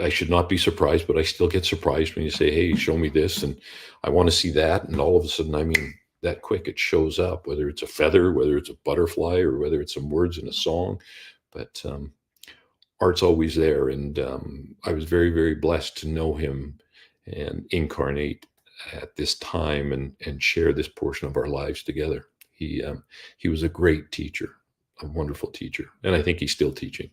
I should not be surprised, but I still get surprised when you say, hey, show me this, and I want to see that, and all of a sudden, I mean, that quick it shows up, whether it's a feather, whether it's a butterfly, or whether it's some words in a song. But art's always there, and I was very, very blessed to know him and incarnate at this time and share this portion of our lives together. He was a great teacher, a wonderful teacher, and I think he's still teaching.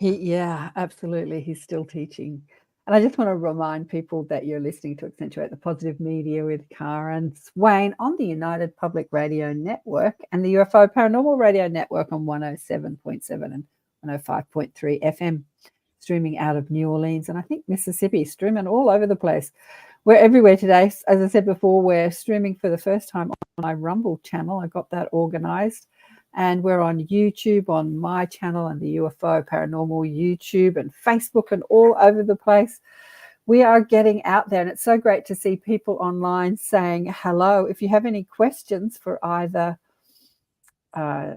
Yeah, absolutely. He's still teaching. And I just want to remind people that you're listening to Accentuate the Positive Media with Cara and Swain on the United Public Radio Network and the UFO Paranormal Radio Network on 107.7 and 105.3 FM, streaming out of New Orleans and I think Mississippi, streaming all over the place. We're everywhere today. As I said before, we're streaming for the first time on my Rumble channel. I got that organized. And we're on YouTube, on my channel and the UFO Paranormal YouTube and Facebook and all over the place. We are getting out there, and it's so great to see people online saying hello. If you have any questions for either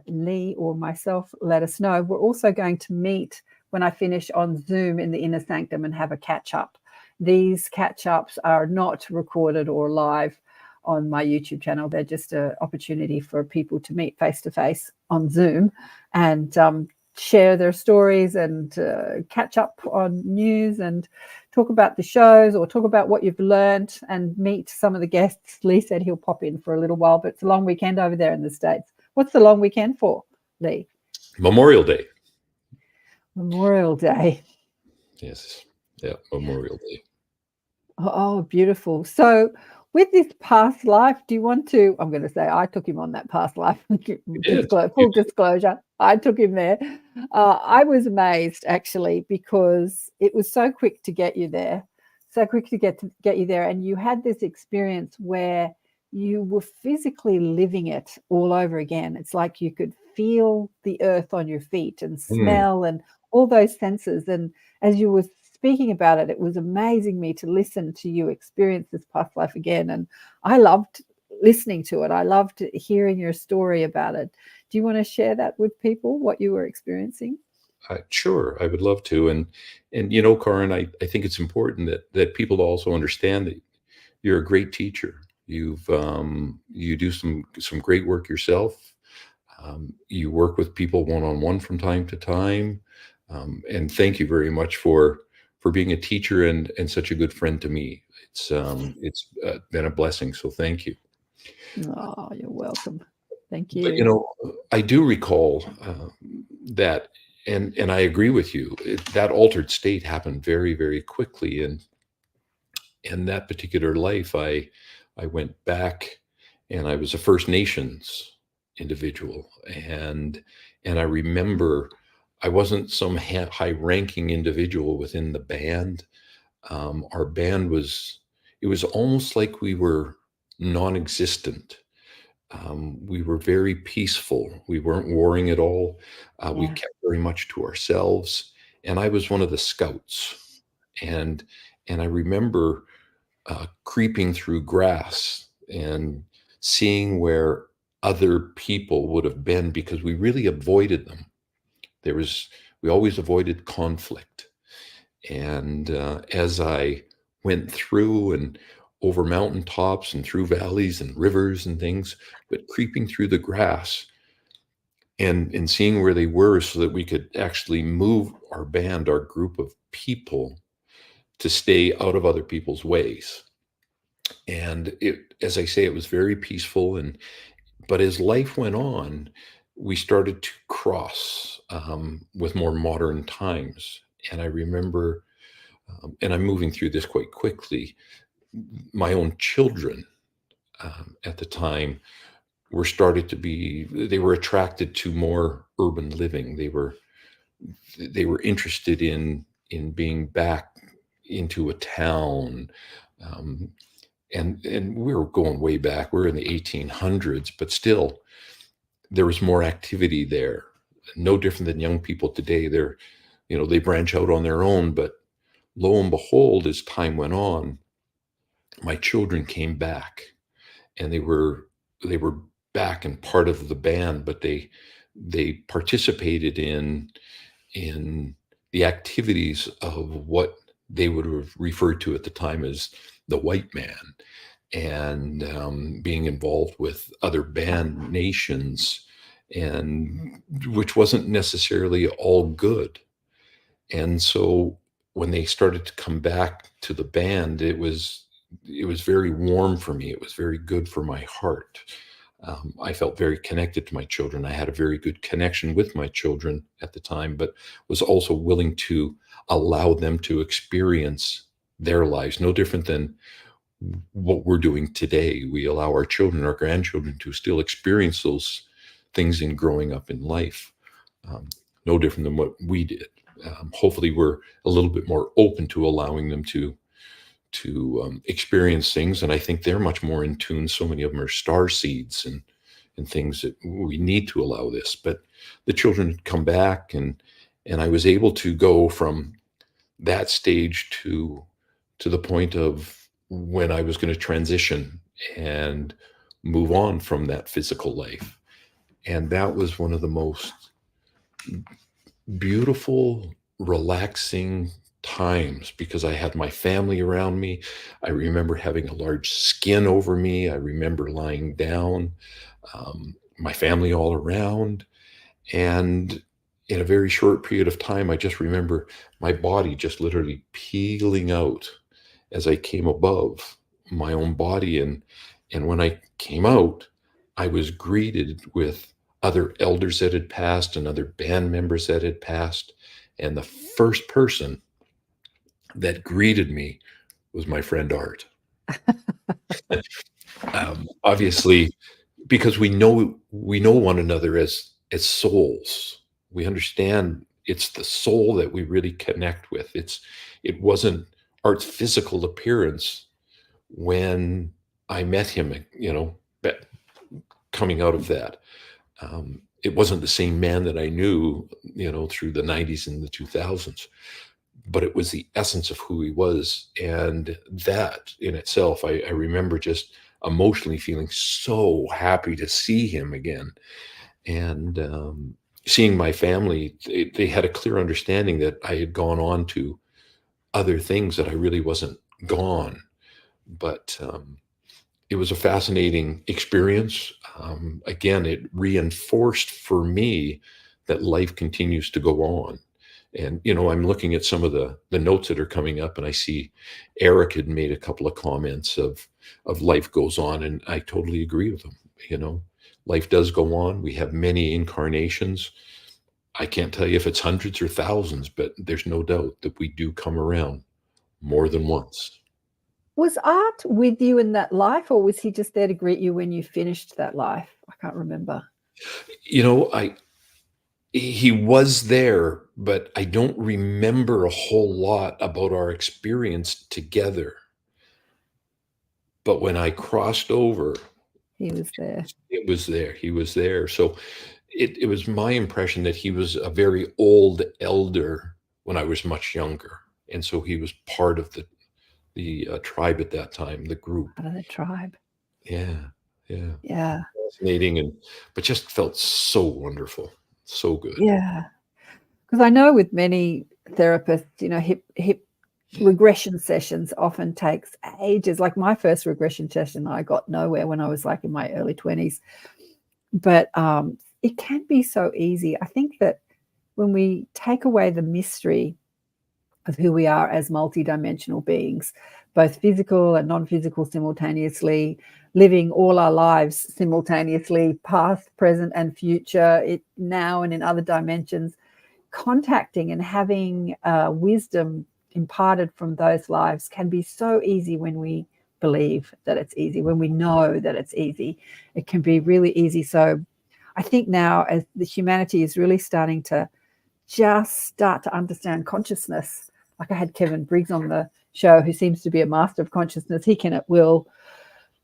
Lee or myself, let us know. We're also going to meet when I finish on Zoom in the Inner Sanctum and have a catch-up. These catch-ups are not recorded or live on my YouTube channel. They're just an opportunity for people to meet face-to-face on Zoom and share their stories and catch up on news and talk about the shows or talk about what you've learned and meet some of the guests. Lee said he'll pop in for a little while, but it's a long weekend over there in the States. What's the long weekend for, Lee? Memorial Day. Memorial Day. Yes. Yeah, Memorial Day. Oh, beautiful. So with this past life, do you want to, I'm going to say I took him on that past life, full disclosure, I took him there. I was amazed actually because it was so quick to get you there, and you had this experience where you were physically living it all over again. It's like you could feel the earth on your feet and smell and all those senses. And as you were speaking about it, it was amazing me to listen to you experience this past life again. And I loved listening to it. I loved hearing your story about it. Do you want to share that with people, what you were experiencing? Sure, I would love to. And Karin, I think it's important that people also understand that you're a great teacher. You do some great work yourself. You work with people one-on-one from time to time. And thank you very much for being a teacher and such a good friend to me. It's been a blessing. So thank you. Oh, you're welcome. Thank you. But, I do recall that, and I agree with you, that altered state happened very, very quickly. And in that particular life, I went back and I was a First Nations individual. And I remember I wasn't some high-ranking individual within the band. Our band was almost like we were non-existent. We were very peaceful. We weren't warring at all. We kept very much to ourselves. And I was one of the scouts. And I remember creeping through grass and seeing where other people would have been because we really avoided them. We always avoided conflict. And as I went through and over mountaintops and through valleys and rivers and things, but creeping through the grass and seeing where they were so that we could actually move our band, our group of people, to stay out of other people's ways. And it, as I say, it was very peaceful. But as life went on, we started to cross with more modern times. And I remember, and I'm moving through this quite quickly, my own children at the time they were attracted to more urban living. They were interested in being back into a town. And we were going way back. We're in the 1800s, but still there was more activity there. No different than young people today. They branch out on their own, but lo and behold, as time went on, my children came back, and they were back and part of the band, but they participated in the activities of what they would have referred to at the time as the white man, and being involved with other band nations, and which wasn't necessarily all good. And so when they started to come back to the band, it was very warm for me. It was very good for my heart. I felt very connected to my children. I had a very good connection with my children at the time, but was also willing to allow them to experience their lives, no different than what we're doing today. We allow our children, our grandchildren, to still experience those things in growing up in life, no different than what we did. Hopefully we're a little bit more open to allowing them to experience things. And I think they're much more in tune. So many of them are star seeds and things that we need to allow this. But the children had come back, and I was able to go from that stage to the point of when I was going to transition and move on from that physical life. And that was one of the most beautiful, relaxing times, because I had my family around me. I remember having a large skin over me. I remember lying down, my family all around. And in a very short period of time, I just remember my body just literally peeling out as I came above my own body. And when I came out, I was greeted with other elders that had passed and other band members that had passed. And the first person that greeted me was my friend Art. Obviously, because we know one another as souls. We understand it's the soul that we really connect with. It wasn't Art's physical appearance when I met him, coming out of that. It wasn't the same man that I knew, through the 90s and the 2000s, but it was the essence of who he was. And that in itself, I remember just emotionally feeling so happy to see him again. And seeing my family, they had a clear understanding that I had gone on to other things, that I really wasn't gone. But it was a fascinating experience. Again, it reinforced for me that life continues to go on. And, I'm looking at some of the notes that are coming up, and I see Eric had made a couple of comments of life goes on, and I totally agree with him. Life does go on. We have many incarnations. I can't tell you if it's hundreds or thousands, but there's no doubt that we do come around more than once. Was Art with you in that life, or was he just there to greet you when you finished that life? I can't remember. He was there, but I don't remember a whole lot about our experience together. But when I crossed over, he was there. He was there. So it was my impression that he was a very old elder when I was much younger. And so he was part of the tribe at that time, the group. Part of the tribe. Yeah. Fascinating, but just felt so wonderful. So good. Yeah. Because I know with many therapists, hip regression sessions often takes ages. Like my first regression session, I got nowhere when I was like in my early 20s. But it can be so easy. I think that when we take away the mystery of who we are as multidimensional beings, both physical and non-physical simultaneously, living all our lives simultaneously, past, present, and future, now and in other dimensions, contacting and having wisdom imparted from those lives can be so easy when we believe that it's easy, when we know that it's easy. It can be really easy. So I think now, as the humanity is really starting to just start to understand consciousness, like I had Kevin Briggs on the show, who seems to be a master of consciousness. He can at will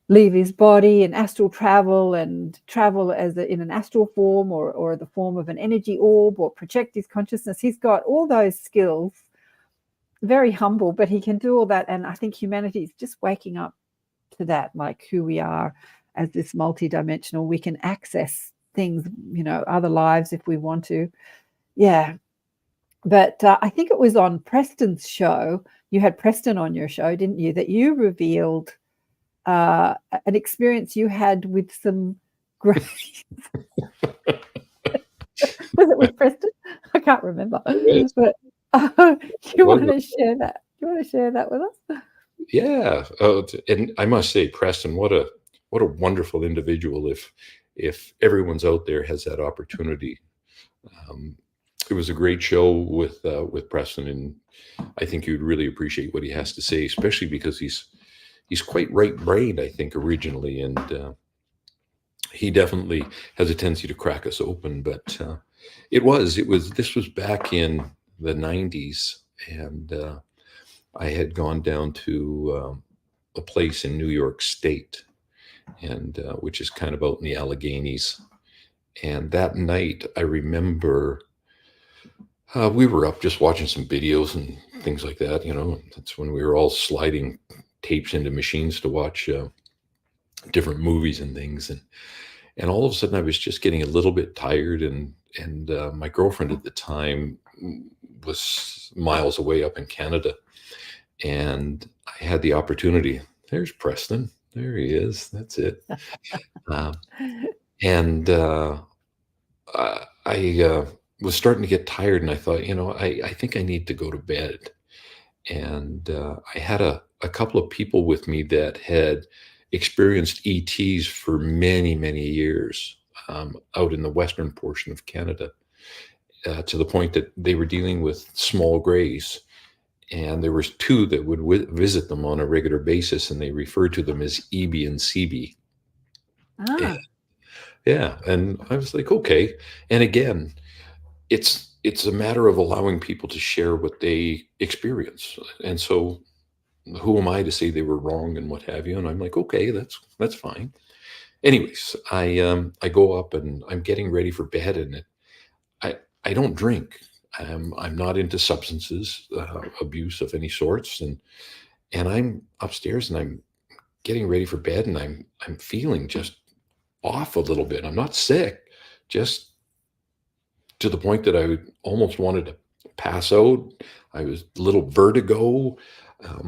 leave his body and astral travel, and travel in an astral form or the form of an energy orb, or project his consciousness. He's got all those skills, very humble, but he can do all that. And I think humanity is just waking up to that, like who we are as this multidimensional. We can access things, other lives if we want to. Yeah. But I think it was on Preston's show. You had Preston on your show, didn't you? That you revealed an experience you had with some grace. Was it with Preston? I can't remember. But do you want to share that? Do you want to share that with us? Yeah, and I must say, Preston, what a wonderful individual. If everyone's out there has that opportunity, it was a great show with Preston, and I think you'd really appreciate what he has to say, especially because he's quite right-brained, I think, originally, and he definitely has a tendency to crack us open. But this was back in the 90s, and I had gone down to a place in New York State, and which is kind of out in the Alleghenies. And that night, I remember we were up just watching some videos and things like that. That's when we were all sliding tapes into machines to watch different movies and things. And all of a sudden, I was just getting a little bit tired, and my girlfriend at the time was miles away up in Canada. And I had the opportunity. There's Preston. There he is. That's it. I was starting to get tired, and I thought, I think I need to go to bed. And I had a couple of people with me that had experienced ETs for many, many years out in the western portion of Canada, to the point that they were dealing with small grays. And there was two that would visit them on a regular basis, and they referred to them as EB and CB. Yeah, and I was like, okay. And again, it's a matter of allowing people to share what they experience. And so, who am I to say they were wrong and what have you? And I'm like, okay, that's fine. Anyways, I go up and I'm getting ready for bed, and I don't drink. I'm not into substances abuse of any sorts, and I'm upstairs and I'm getting ready for bed, and I'm feeling just off a little bit. I'm not sick, just to the point that I almost wanted to pass out. I was a little vertigo.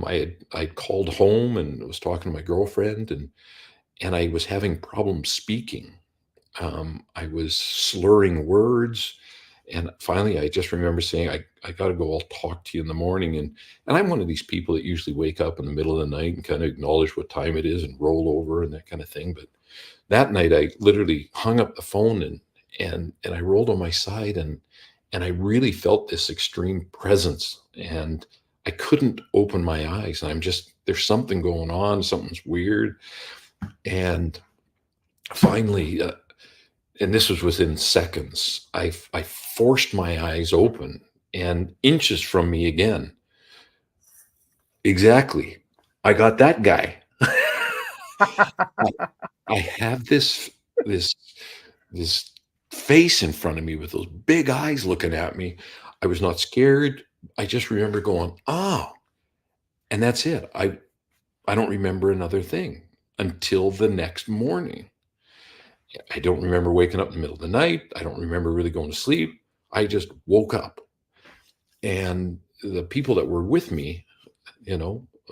I called home and was talking to my girlfriend, and I was having problems speaking. I was slurring words. And finally, I just remember saying, I got to go. I'll talk to you in the morning. And I'm one of these people that usually wake up in the middle of the night and kind of acknowledge what time it is and roll over and that kind of thing. But that night, I literally hung up the phone and I rolled on my side, and I really felt this extreme presence, and I couldn't open my eyes. And there's something going on. Something's weird. And finally, and this was within seconds, I forced my eyes open, and inches from me again. Exactly. I got that guy. I have this face in front of me with those big eyes looking at me. I was not scared. I just remember going, oh, and that's it. I don't remember another thing until the next morning. I don't remember waking up in the middle of the night. I don't remember really going to sleep. I just woke up. And the people that were with me,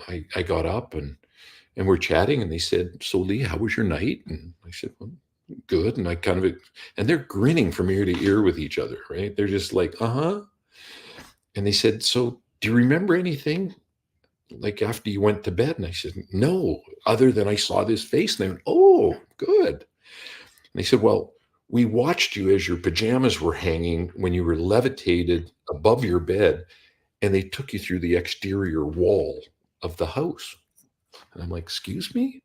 I got up and we're chatting, and they said, so Lee, how was your night? And I said, well, good. And and they're grinning from ear to ear with each other, right? They're just like, uh-huh. And they said, so do you remember anything like after you went to bed? And I said, no, other than I saw this face. And they went, oh, good. And they said, well, we watched you as your pajamas were hanging when you were levitated above your bed, and they took you through the exterior wall of the house. And I'm like, excuse me?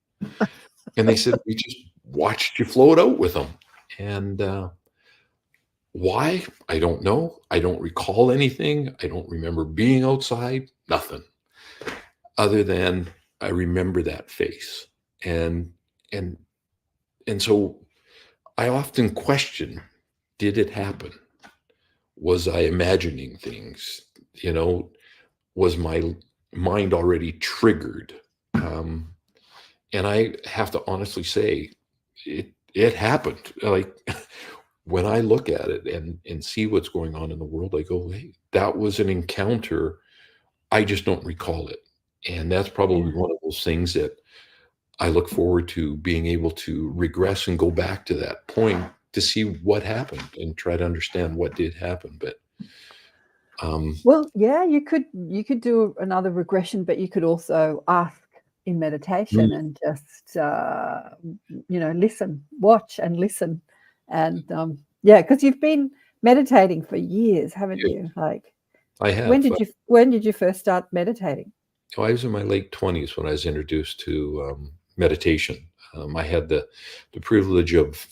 And they said, we just watched you float out with them. And why? I don't know. I don't recall anything. I don't remember being outside, nothing. Other than I remember that face. And and and so I often question, did it happen? Was I imagining things? You know, was my mind already triggered? And I have to honestly say, it happened. Like when I look at it and see what's going on in the world, I go, hey, that was an encounter. I just don't recall it. And that's probably Yeah. one of those things that I look forward to being able to regress and go back to that point to see what happened and try to understand what did happen. But Well, yeah, you could do another regression, but you could also ask in mm, meditation and just listen, watch and listen, and yeah, because you've been meditating for years, haven't yeah, you? Like, I have. when did you first start meditating? I was in my late 20s when I was introduced to meditation. I had the privilege of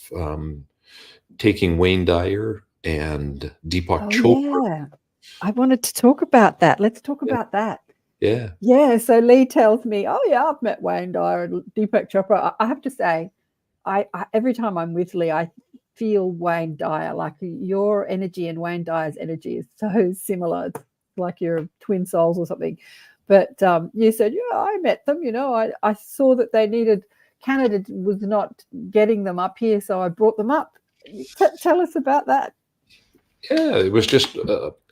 taking Wayne Dyer and Deepak Oh Chopra. yeah, I wanted to talk about that. Let's talk Yeah, about that. yeah, Yeah, so Lee tells me, "Oh yeah, I've met Wayne Dyer and Deepak Chopra." I have to say, I every time I'm with Lee, I feel Wayne Dyer. Like your energy and Wayne Dyer's energy is so similar. It's like you're twin souls or something. But you said, yeah, I met them. I saw that they needed Canada was not getting them up here, so I brought them up. Tell us about that. yeah. It was just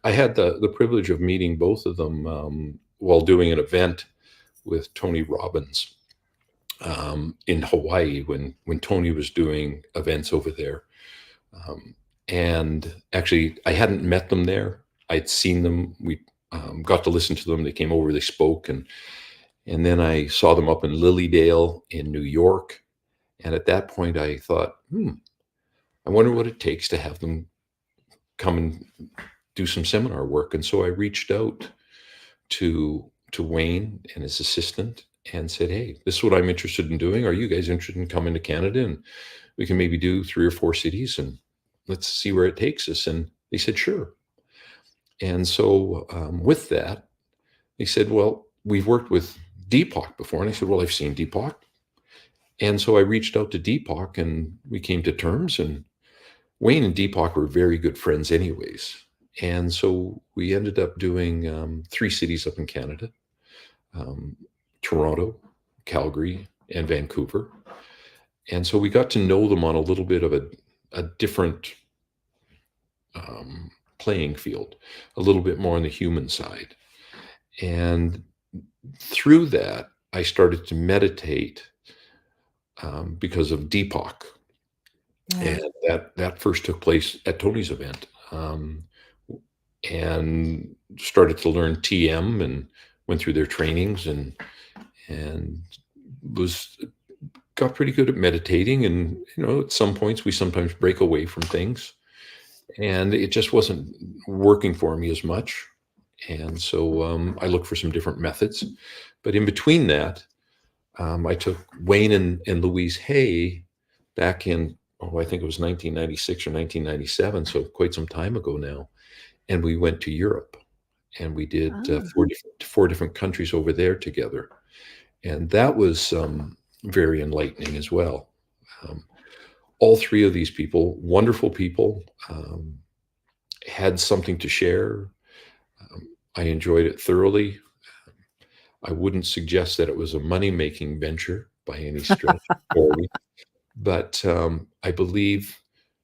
I had the privilege of meeting both of them while doing an event with Tony Robbins in Hawaii when Tony was doing events over there. And actually, I hadn't met them there. I'd seen them. We got to listen to them. They came over, they spoke, and then I saw them up in Lilydale in New York. And at that point, I thought, I wonder what it takes to have them come and do some seminar work. And so I reached out to Wayne and his assistant and said, hey, this is what I'm interested in doing. Are you guys interested in coming to Canada? And we can maybe do 3 or 4 cities and let's see where it takes us. And they said, sure. And so with that, they said, well, we've worked with Deepak before. And I said, well, I've seen Deepak. And so I reached out to Deepak and we came to terms. And Wayne and Deepak were very good friends anyways. And so we ended up doing 3 cities up in Canada, Toronto, Calgary, and Vancouver. And so we got to know them on a little bit of a different playing field, a little bit more on the human side. And through that, I started to meditate because of Deepak. Yeah. And that first took place at Tony's event. And started to learn TM and went through their trainings and got pretty good at meditating. And at some points we sometimes break away from things, and it just wasn't working for me as much. And so I looked for some different methods. But in between that, I took Wayne and Louise Hay back in, I think it was 1996 or 1997, so quite some time ago now. And we went to Europe, and we did Ah. 4 different countries over there together. And that was very enlightening as well. All 3 of these people, wonderful people, had something to share. I enjoyed it thoroughly. I wouldn't suggest that it was a money-making venture by any stretch for me. But I believe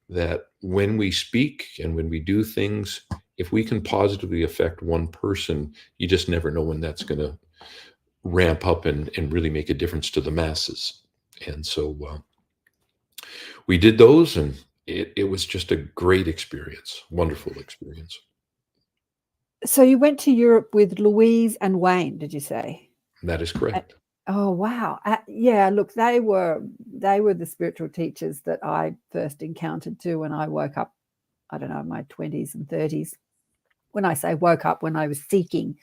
that when we speak and when we do things, if we can positively affect one person, you just never know when that's going to ramp up and really make a difference to the masses. And so we did those, and it was just a great experience, wonderful experience. So you went to Europe with Louise and Wayne, did you say? That is correct. Oh, wow. Yeah, look, they were the spiritual teachers that I first encountered too when I woke up, I don't know, in my 20s and 30s. When I say woke up, when I was seeking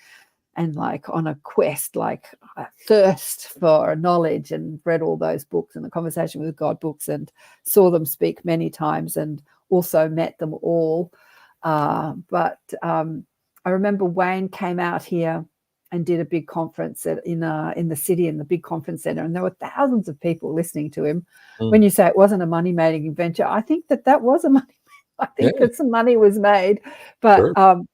and like on a quest, like a thirst for knowledge, and read all those books and the Conversation with God books and saw them speak many times and also met them all. But I remember Wayne came out here and did a big conference in the city, in the big conference center, and there were thousands of people listening to him. When you say it wasn't a money-making venture, I think that was a money. I think that some money was made, but Sure.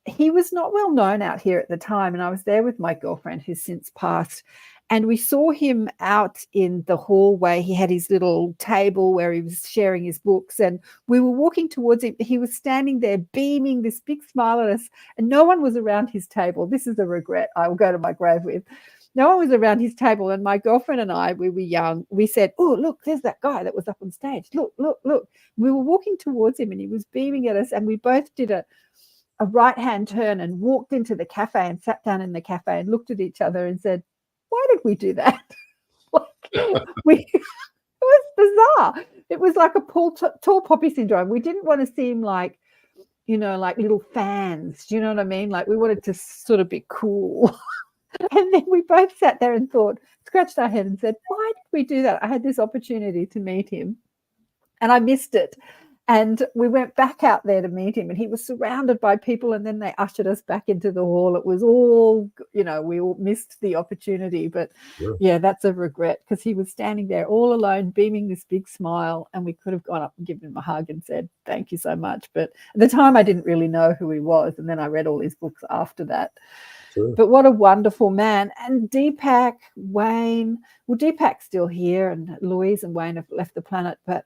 he was not well known out here at the time. And I was there with my girlfriend, who's since passed, and we saw him out in the hallway. He had his little table where he was sharing his books, and we were walking towards him. He was standing there beaming this big smile at us, and no one was around his table. This is a regret I will go to my grave with. No one was around his table, and my girlfriend and I, we were young, we said, oh, look, there's that guy that was up on stage. Look, look, look. We were walking towards him, and he was beaming at us, and we both did a right-hand turn and walked into the cafe and sat down in the cafe and looked at each other and said, why did we do that? It was bizarre. It was like a tall poppy syndrome. We didn't want to seem like, like little fans. Do you know what I mean? Like we wanted to sort of be cool. And then we both sat there and scratched our head and said, why did we do that? I had this opportunity to meet him and I missed it. And we went back out there to meet him, and he was surrounded by people, and then they ushered us back into the hall. It was all, we all missed the opportunity. But yeah, that's a regret, because he was standing there all alone, beaming this big smile, and we could have gone up and given him a hug and said, thank you so much. But at the time, I didn't really know who he was. And then I read all his books after that. Sure. But what a wonderful man. And Deepak, Wayne, well, Deepak's still here, and Louise and Wayne have left the planet, but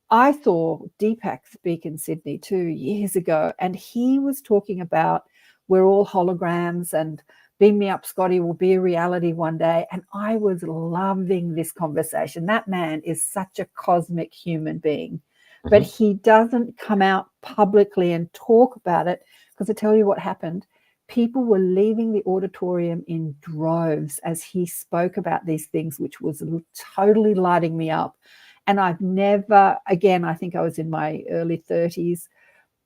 I saw Deepak speak in Sydney 2 years ago, and he was talking about we're all holograms and Beam Me Up, Scotty will be a reality one day. And I was loving this conversation. That man is such a cosmic human being, but he doesn't come out publicly and talk about it, because I tell you what happened. People were leaving the auditorium in droves as he spoke about these things, which was totally lighting me up. And I've never, again, I think I was in my early 30s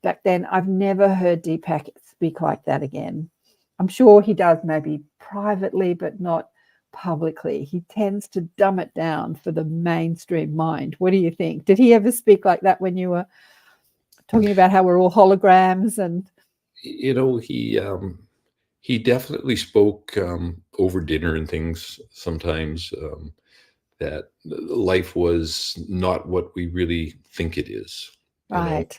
back then, I've never heard Deepak speak like that again. I'm sure he does maybe privately, but not publicly. He tends to dumb it down for the mainstream mind. What do you think? Did he ever speak like that when you were talking about how we're all holograms? And he definitely spoke over dinner and things sometimes, that life was not what we really think it is. Right.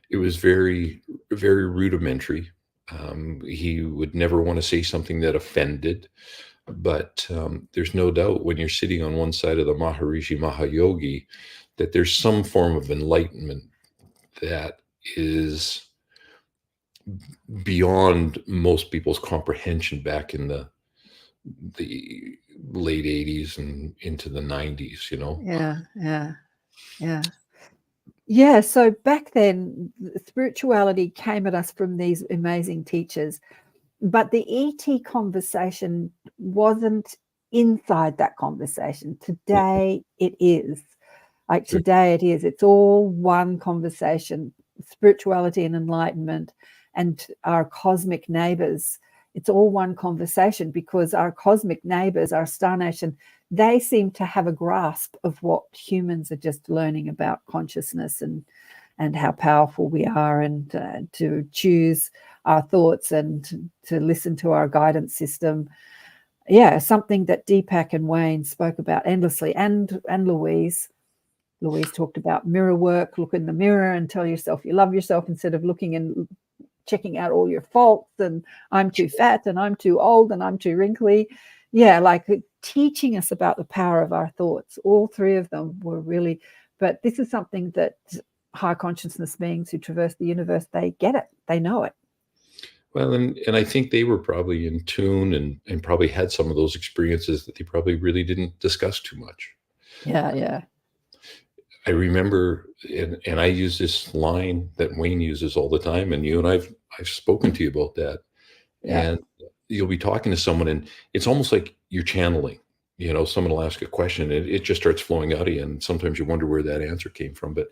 It was very, very rudimentary. He would never want to say something that offended, but there's no doubt when you're sitting on one side of the Maharishi Mahayogi that there's some form of enlightenment that is beyond most people's comprehension back in the late 80s and into the 90s, Yeah. So back then, spirituality came at us from these amazing teachers, but the ET conversation wasn't inside that conversation. Today it is. Today it is. It's all one conversation. Spirituality and enlightenment and our cosmic neighbors. It's all one conversation, because our cosmic neighbors, our star nation, they seem to have a grasp of what humans are just learning about consciousness and how powerful we are, and to choose our thoughts and to listen to our guidance system. Yeah, something that Deepak and Wayne spoke about endlessly, and Louise. Louise talked about mirror work. Look in the mirror and tell yourself you love yourself, instead of looking and checking out all your faults and I'm too fat and I'm too old and I'm too wrinkly. Yeah, like teaching us about the power of our thoughts. All three of them were really, but this is something that high consciousness beings who traverse the universe, they get it, they know it. Well, and I think they were probably in tune and probably had some of those experiences that they probably really didn't discuss too much. Yeah. I remember, and I use this line that Wayne uses all the time, and you and I've spoken to you about that. Yeah. And you'll be talking to someone, and it's almost like you're channeling. Someone will ask a question, and it just starts flowing out of you. And sometimes you wonder where that answer came from. But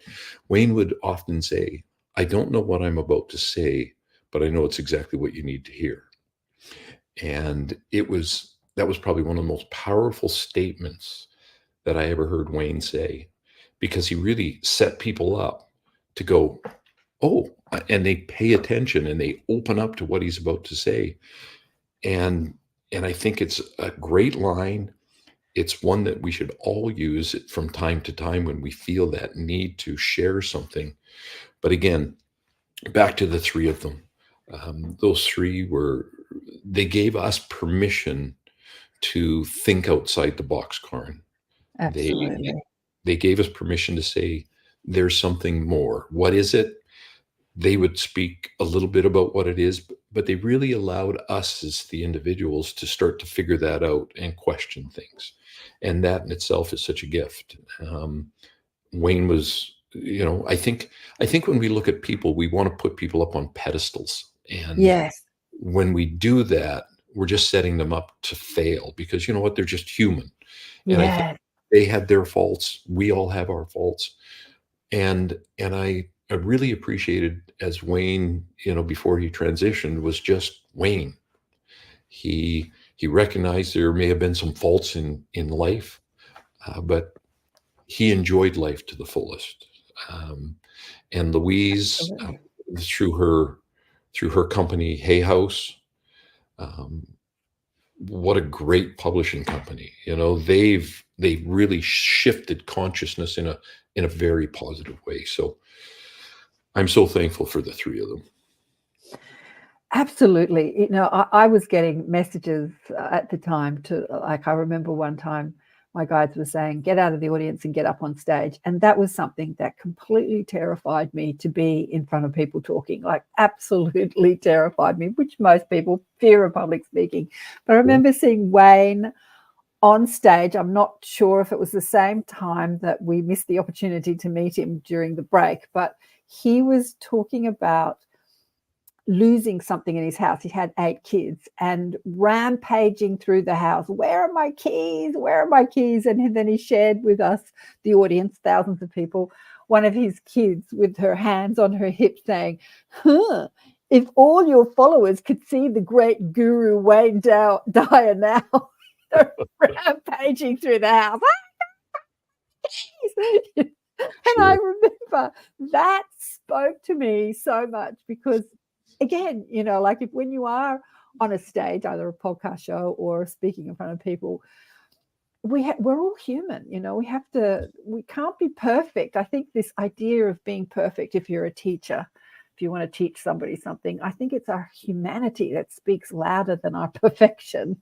Wayne would often say, I don't know what I'm about to say, but I know it's exactly what you need to hear. And that was probably one of the most powerful statements that I ever heard Wayne say, because he really set people up to go, oh, and they pay attention and they open up to what he's about to say. And I think it's a great line. It's one that we should all use it from time to time when we feel that need to share something. But again, back to the three of them. Those three they gave us permission to think outside the box, Karen. Absolutely. They gave us permission to say, there's something more. What is it? They would speak a little bit about what it is, but they really allowed us as the individuals to start to figure that out and question things. And that in itself is such a gift. Wayne was, I think when we look at people, we want to put people up on pedestals. And Yes. when we do that, we're just setting them up to fail, because you know what? They're just human. And I think they had their faults. We all have our faults. And I really appreciated, as Wayne, before he transitioned, was just Wayne. He recognized there may have been some faults in life, but he enjoyed life to the fullest. And Louise, through her company, Hay House, what a great publishing company. They've really shifted consciousness in a very positive way. So I'm so thankful for the three of them. Absolutely. I was getting messages at the time I remember one time my guides were saying, get out of the audience and get up on stage. And that was something that completely terrified me, to be in front of people talking, like absolutely terrified me, which most people fear of public speaking. But I remember seeing Wayne on stage. I'm not sure if it was the same time that we missed the opportunity to meet him during the break, but he was talking about losing something in his house. He had 8 kids and rampaging through the house. Where are my keys? Where are my keys? And then he shared with us, the audience, thousands of people, one of his kids with her hands on her hips saying, if all your followers could see the great guru Wayne Dyer now, they're rampaging through the house. And I remember that spoke to me so much, because again, like when you are on a stage, either a podcast show or speaking in front of people, we're all human. We can't be perfect. I think this idea of being perfect, if you're a teacher, if you want to teach somebody something, I think it's our humanity that speaks louder than our perfection.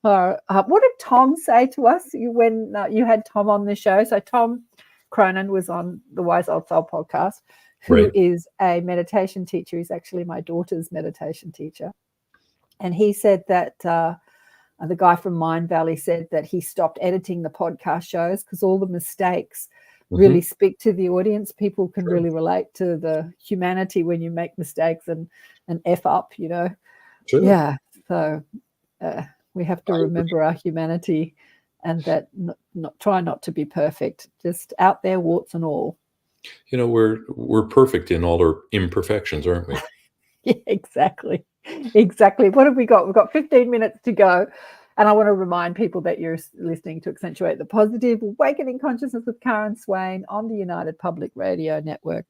What did Tom say to us when you had Tom on the show? So Tom Cronin was on the Wise Old Soul podcast, who is a meditation teacher. He's actually my daughter's meditation teacher. And he said that the guy from Mind Valley said that he stopped editing the podcast shows because all the mistakes really speak to the audience. People can really relate to the humanity when you make mistakes and F up, Yeah. So we have to remember our humanity, and that try not to be perfect, just out there, warts and all. We're perfect in all our imperfections, aren't we? Yeah, exactly. What have we got? We've got 15 minutes to go. And I want to remind people that you're listening to Accentuate the Positive, Awakening Consciousness with Karen Swain on the United Public Radio Network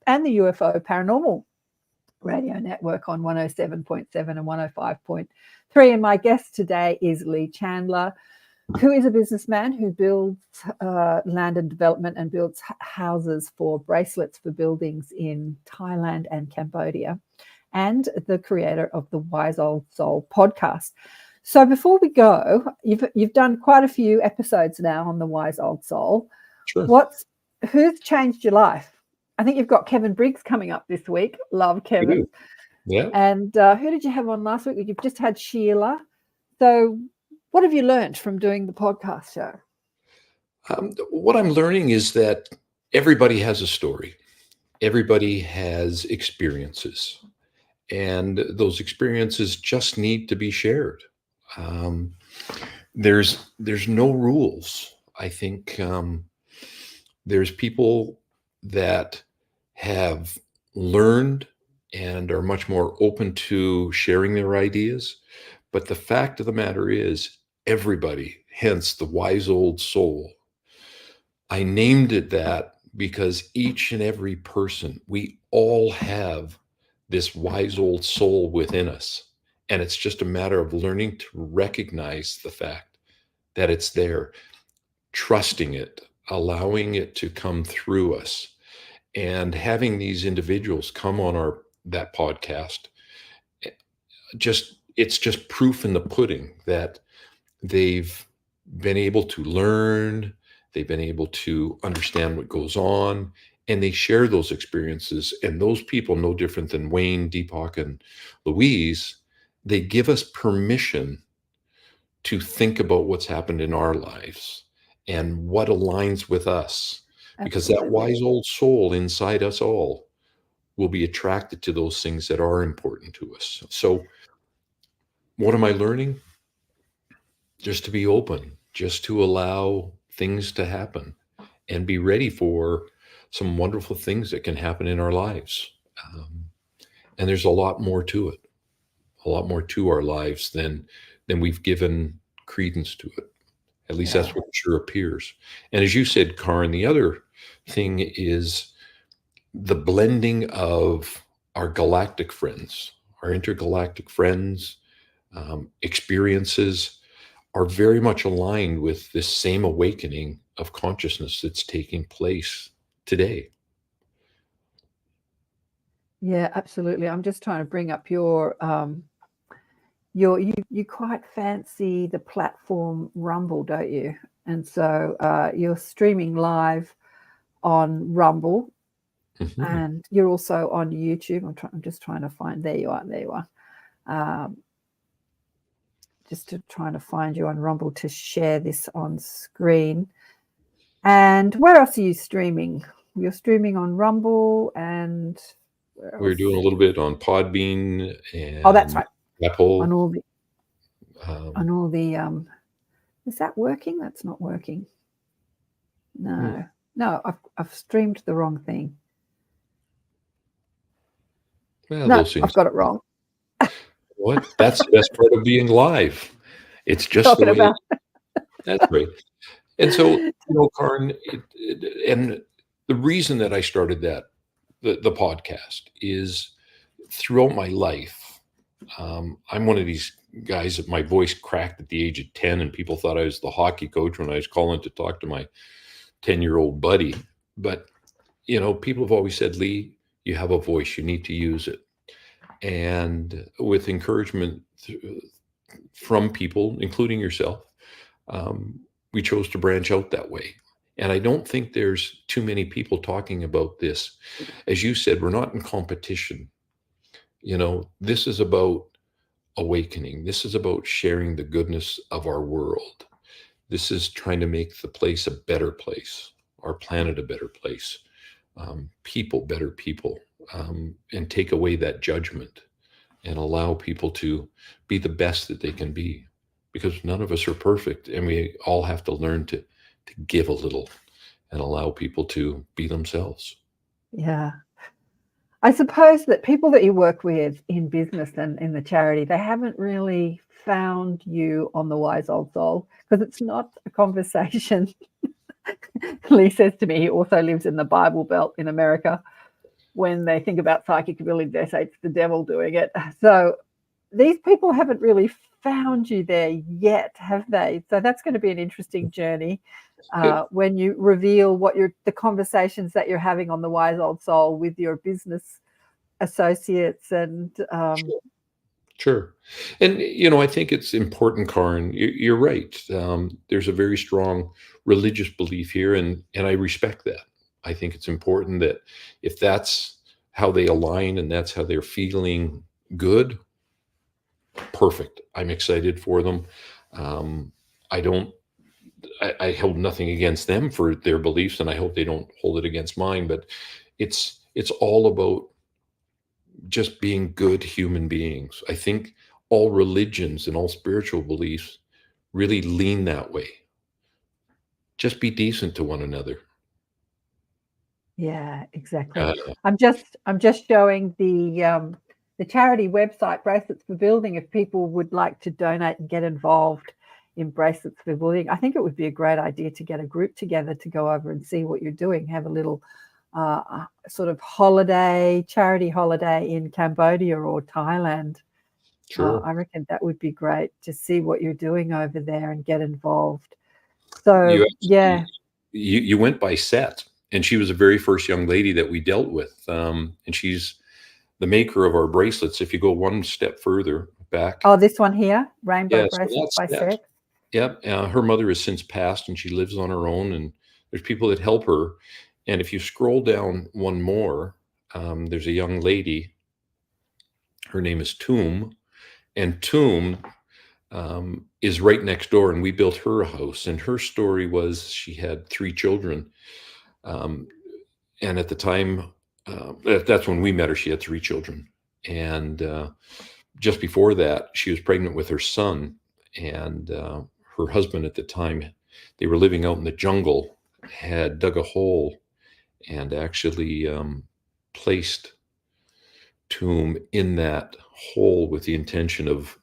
and the UFO Paranormal Radio Network on 107.7 and 105.3. And my guest today is Lee Chandler, who is a businessman who builds land and development and builds houses for Bracelets for Buildings in Thailand and Cambodia, and the creator of the Wise Old Soul podcast. So before we go, you've done quite a few episodes now on the Wise Old Soul. Sure. Who's changed your life? I think you've got Kevin Briggs coming up this week. Love Kevin. Yeah. And who did you have on last week? You've just had Sheila. So what have you learned from doing the podcast show? What I'm learning is that everybody has a story. Everybody has experiences. and those experiences just need to be shared. There's no rules. I think there's people that have learned and are much more open to sharing their ideas. But the fact of the matter is, everybody, hence the wise old soul. I named it that because each and every person, we all have this wise old soul within us. And it's just a matter of learning to recognize the fact that it's there, trusting it, allowing it to come through us, and having these individuals come on that podcast. It's just proof in the pudding that they've been able to learn, they've been able to understand what goes on, and they share those experiences. And those people, no different than Wayne, Deepak, and Louise, they give us permission to think about what's happened in our lives and what aligns with us. Because that wise old soul inside us all will be attracted to those things that are important to us. So what am I learning? Just to be open, just to allow things to happen and be ready for some wonderful things that can happen in our lives. And there's a lot more to it, a lot more to our lives than we've given credence to it. At least that's what sure appears. And as you said, Karin, the other thing is the blending of our galactic friends, our intergalactic friends, experiences are very much aligned with this same awakening of consciousness that's taking place today. Yeah, absolutely. I'm just trying to bring up you quite fancy the platform Rumble, don't you? And so you're streaming live on Rumble, and you're also on YouTube. I'm just trying to find. There you are. Just trying to find you on Rumble to share this on screen. And where else are you streaming? You're streaming on Rumble, and we're doing a little bit on Podbean and that's right. Apple. On all the is that working? That's not working. No, I've streamed the wrong thing. Well, no, those things, I've got it wrong. What? That's the best part of being live. It's just Talking the way about. That's right. And so, Karin, and the reason that I started the podcast is throughout my life, I'm one of these guys that my voice cracked at the age of 10, and people thought I was the hockey coach when I was calling to talk to my 10-year-old buddy. But, people have always said, Lee, you have a voice, you need to use it. And with encouragement from people, including yourself, we chose to branch out that way. And I don't think there's too many people talking about this. As you said, we're not in competition. This is about awakening. This is about sharing the goodness of our world. This is trying to make the place a better place, our planet a better place, people better people, and take away that judgment and allow people to be the best that they can be, because none of us are perfect, and we all have to learn to give a little and allow people to be themselves. Yeah. I suppose that people that you work with in business and in the charity, they haven't really found you on the Wise Old Soul, because it's not a conversation. Lee says to me, he also lives in the Bible Belt in America. When they think about psychic ability, they say it's the devil doing it. So these people haven't really found you there yet, have they? So that's going to be an interesting journey when you reveal what the conversations that you're having on the Wise Old Soul with your business associates and Sure. And I think it's important, Karin, you're right. There's a very strong religious belief here, and I respect that. I think it's important that if that's how they align and that's how they're feeling good, perfect. I'm excited for them. I hold nothing against them for their beliefs, and I hope they don't hold it against mine, but it's all about just being good human beings. I think all religions and all spiritual beliefs really lean that way. Just be decent to one another. Yeah, exactly. Uh, I'm just showing the charity website, Bracelets for Building, if people would like to donate and get involved in Bracelets for Building. I think it would be a great idea to get a group together to go over and see what you're doing, have a little sort of charity holiday in Cambodia or Thailand. sure. I reckon that would be great to see what you're doing over there and get involved. So, You yeah. you went by Set, and she was the very first young lady that we dealt with, and she's the maker of our bracelets. If you go one step further back, Oh, this one here, Rainbow yeah, so Bracelets by that's Set. Seth. Yep, her mother has since passed, and she lives on her own. And there's people that help her. And if you scroll down one more, there's a young lady. Her name is Tomb, and Tomb is right next door, and we built her a house. And her story was she had 3 children, and at the time, that's when we met her. She had 3 children, and just before that, she was pregnant with her son, and her husband at the time, they were living out in the jungle, had dug a hole and actually placed Tomb in that hole with the intention of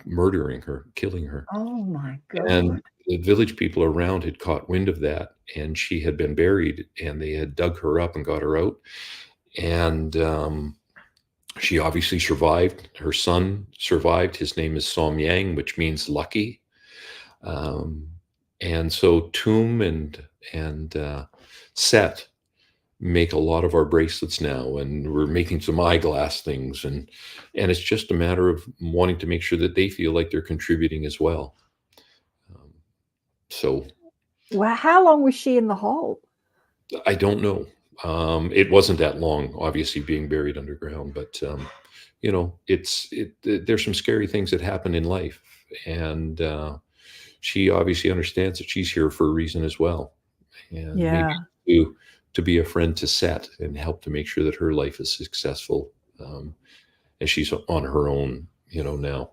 murdering her, killing her. Oh my And God. the village people around had caught wind of that, and she had been buried, and they had dug her up and got her out. And she obviously survived. Her son survived. His name is Som Yang, which means lucky. And so Tomb and Set make a lot of our bracelets now, and we're making some eyeglass things, and it's just a matter of wanting to make sure that they feel like they're contributing as well. So Well, how long was she in the hole? I don't know. It wasn't that long, obviously, being buried underground, but you know, there's some scary things that happen in life, and she obviously understands that she's here for a reason as well, and Yeah. maybe to be a friend to Set and help to make sure that her life is successful, as she's on her own, you know, now.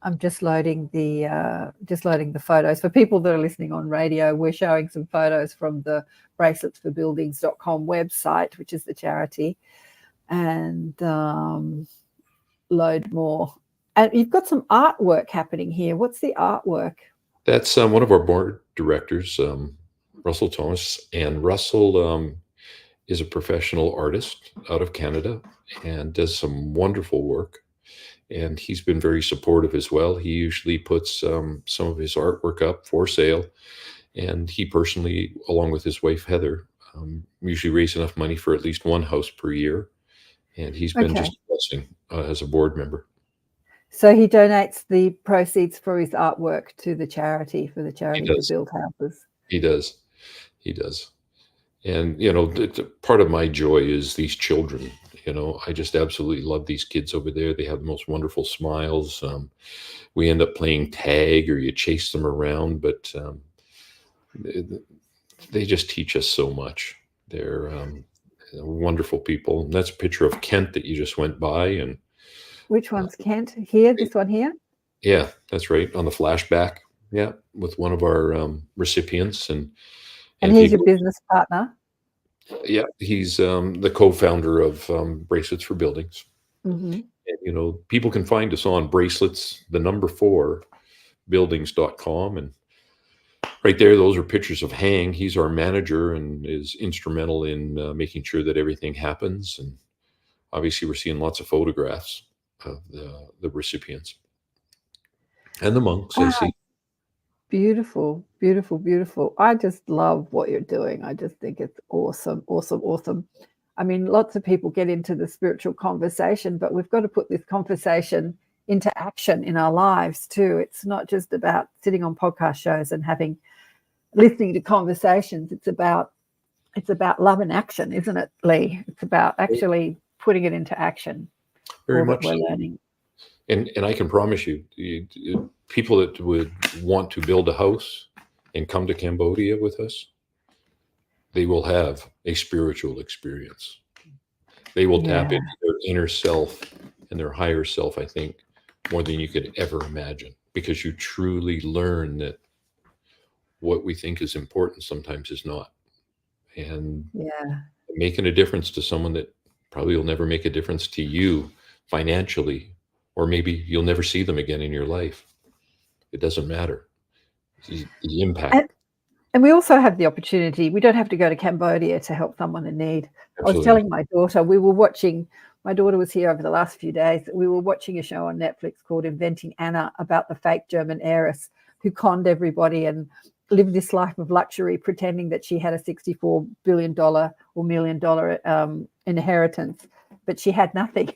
I'm just loading the photos for people that are listening on radio. We're showing some photos from the braceletsforbuildings.com website, which is the charity, and load more. And you've got some artwork happening here. What's the artwork? That's one of our board directors, Russell Thomas, and Russell is a professional artist out of Canada and does some wonderful work. And he's been very supportive as well. He usually puts some of his artwork up for sale, and he personally, along with his wife Heather, usually raise enough money for at least one house per year. And he's been just a blessing as a board member. So he donates the proceeds for his artwork to the charity, for the charity to build houses. He does. He does. And, you know, part of my joy is these children. You know, I just absolutely love these kids over there. They have the most wonderful smiles. We end up playing tag, or you chase them around, but they just teach us so much. They're wonderful people. And that's a picture of Kent that you just went by. And which one's Kent? Here, this one here? Yeah, that's right. On the flashback. Yeah, with one of our recipients. And he's your business partner? Yeah, he's the co-founder of Bracelets for Buildings. Mm-hmm. And, you know, people can find us on bracelets, the number 4, buildings.com. And right there, those are pictures of Hang. He's our manager and is instrumental in making sure that everything happens. And obviously, we're seeing lots of photographs of the recipients and the monks, I see. Beautiful, beautiful, beautiful. I just love what you're doing. I just think it's awesome, awesome, awesome. I mean, lots of people get into the spiritual conversation, but we've got to put this conversation into action in our lives too. It's not just about sitting on podcast shows and listening to conversations. It's about love and action, isn't it, Lee? It's about actually putting it into action. Very much we're so. learning. And I can promise you, people that would want to build a house and come to Cambodia with us, they will have a spiritual experience. They will tap Yeah. into their inner self and their higher self, I think, more than you could ever imagine, because you truly learn that what we think is important sometimes is not. And Yeah. making a difference to someone that probably will never make a difference to you financially, or maybe you'll never see them again in your life. It doesn't matter. The impact. And we also have the opportunity, we don't have to go to Cambodia to help someone in need. I was Absolutely. telling my daughter, my daughter was here over the last few days, we were watching a show on Netflix called Inventing Anna about the fake German heiress who conned everybody and lived this life of luxury, pretending that she had a $64 billion or $1 million inheritance, but she had nothing.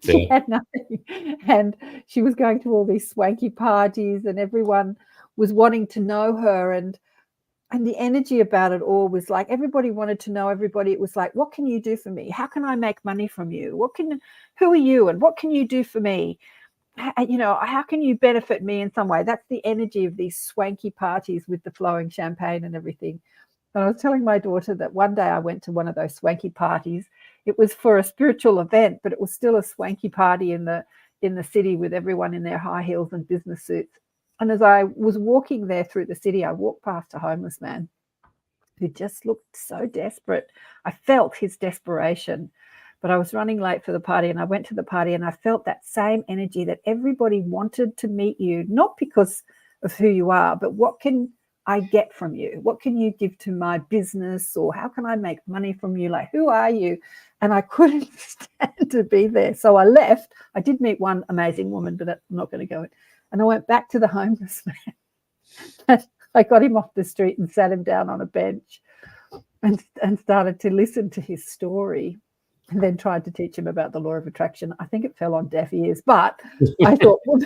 She had nothing. And she was going to all these swanky parties and everyone was wanting to know her, and the energy about it all was like everybody wanted to know everybody. It was like, what can you do for me? How can I make money from you? Who are you and what can you do for me? How can you benefit me in some way? That's the energy of these swanky parties with the flowing champagne and everything. And I was telling my daughter that one day I went to one of those swanky parties. It was for a spiritual event, but it was still a swanky party in the city with everyone in their high heels and business suits. And as I was walking there through the city, I walked past a homeless man who just looked so desperate. I felt his desperation, but I was running late for the party and I went to the party and I felt that same energy that everybody wanted to meet you, not because of who you are, but what can I get from you? What can you give to my business? Or how can I make money from you? Like, who are you? And I couldn't stand to be there. So I left. I did meet one amazing woman, but I'm not going to go in. And I went back to the homeless man. I got him off the street and sat him down on a bench and started to listen to his story and then tried to teach him about the law of attraction. I think it fell on deaf ears, but I thought, well,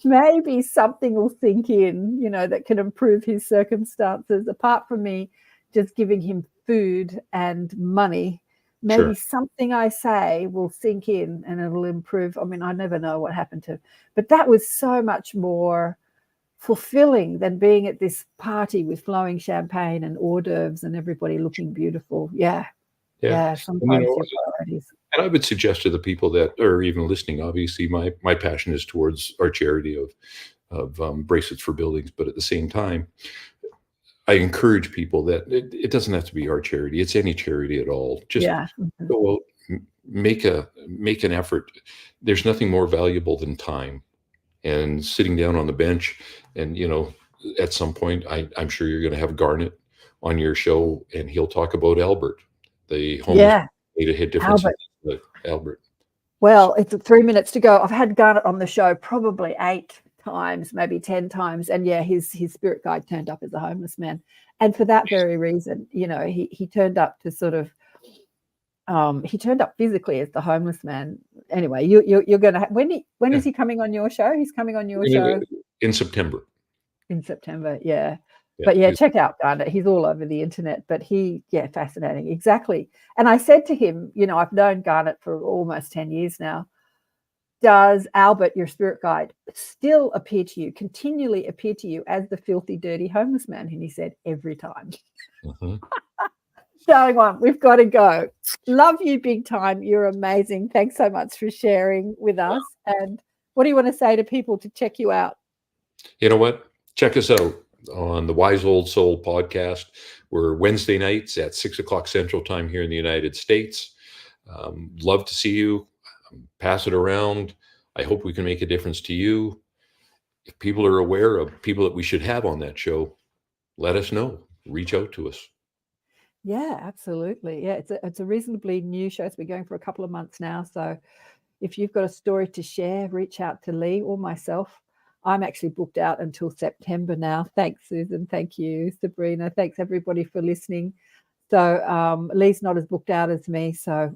maybe something will sink in, that can improve his circumstances apart from me just giving him food and money. Maybe something I say will sink in and it'll improve. I mean, I never know what happened to, but that was so much more fulfilling than being at this party with flowing champagne and hors d'oeuvres and everybody looking beautiful. Yeah. Sometimes your priorities. And I would suggest to the people that are even listening, obviously my passion is towards our charity of Bracelets for Buildings, but at the same time, I encourage people that it doesn't have to be our charity. It's any charity at all. Just go out, make an effort. There's nothing more valuable than time and sitting down on the bench. And, at some point, I'm sure you're going to have Garnet on your show and he'll talk about Albert, the homeless made a hit difference. Albert. Well, it's 3 minutes to go. I've had Garnet on the show probably 8 times, maybe 10 times. And his spirit guide turned up as a homeless man. And for that very reason, he turned up to sort of, he turned up physically as the homeless man. Anyway, you're going to, when is he coming on your show? He's coming on your show? In September. In September, yeah. But check out Garnet. He's all over the internet, but fascinating. Exactly. And I said to him, I've known Garnet for almost 10 years now. Does Albert, your spirit guide, still continually appear to you as the filthy, dirty homeless man? And he said, every time. Going on, we've got to go. Love you big time. You're amazing. Thanks so much for sharing with us. And what do you want to say to people to check you out? You know what? Check us out on the Wise Old Soul podcast. We're Wednesday nights at 6:00 Central Time here in the United States. Love to see you. Pass it around. I hope we can make a difference to you. If people are aware of people that we should have on that show, let us know. Reach out to us. Yeah, absolutely. Yeah, it's a reasonably new show. It's been going for a couple of months now. So if you've got a story to share, reach out to Lee or myself. I'm actually booked out until September now. Thanks, Susan. Thank you, Sabrina. Thanks, everybody, for listening. So Lee's not as booked out as me. So,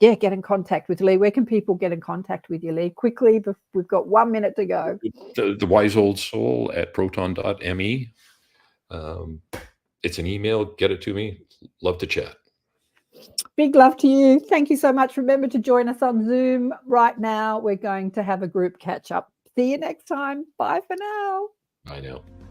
get in contact with Lee. Where can people get in contact with you, Lee? Quickly, we've got 1 minute to go. The Wise Old Soul at proton.me. It's an email. Get it to me. Love to chat. Big love to you. Thank you so much. Remember to join us on Zoom right now. We're going to have a group catch up. See you next time. Bye for now. Bye now.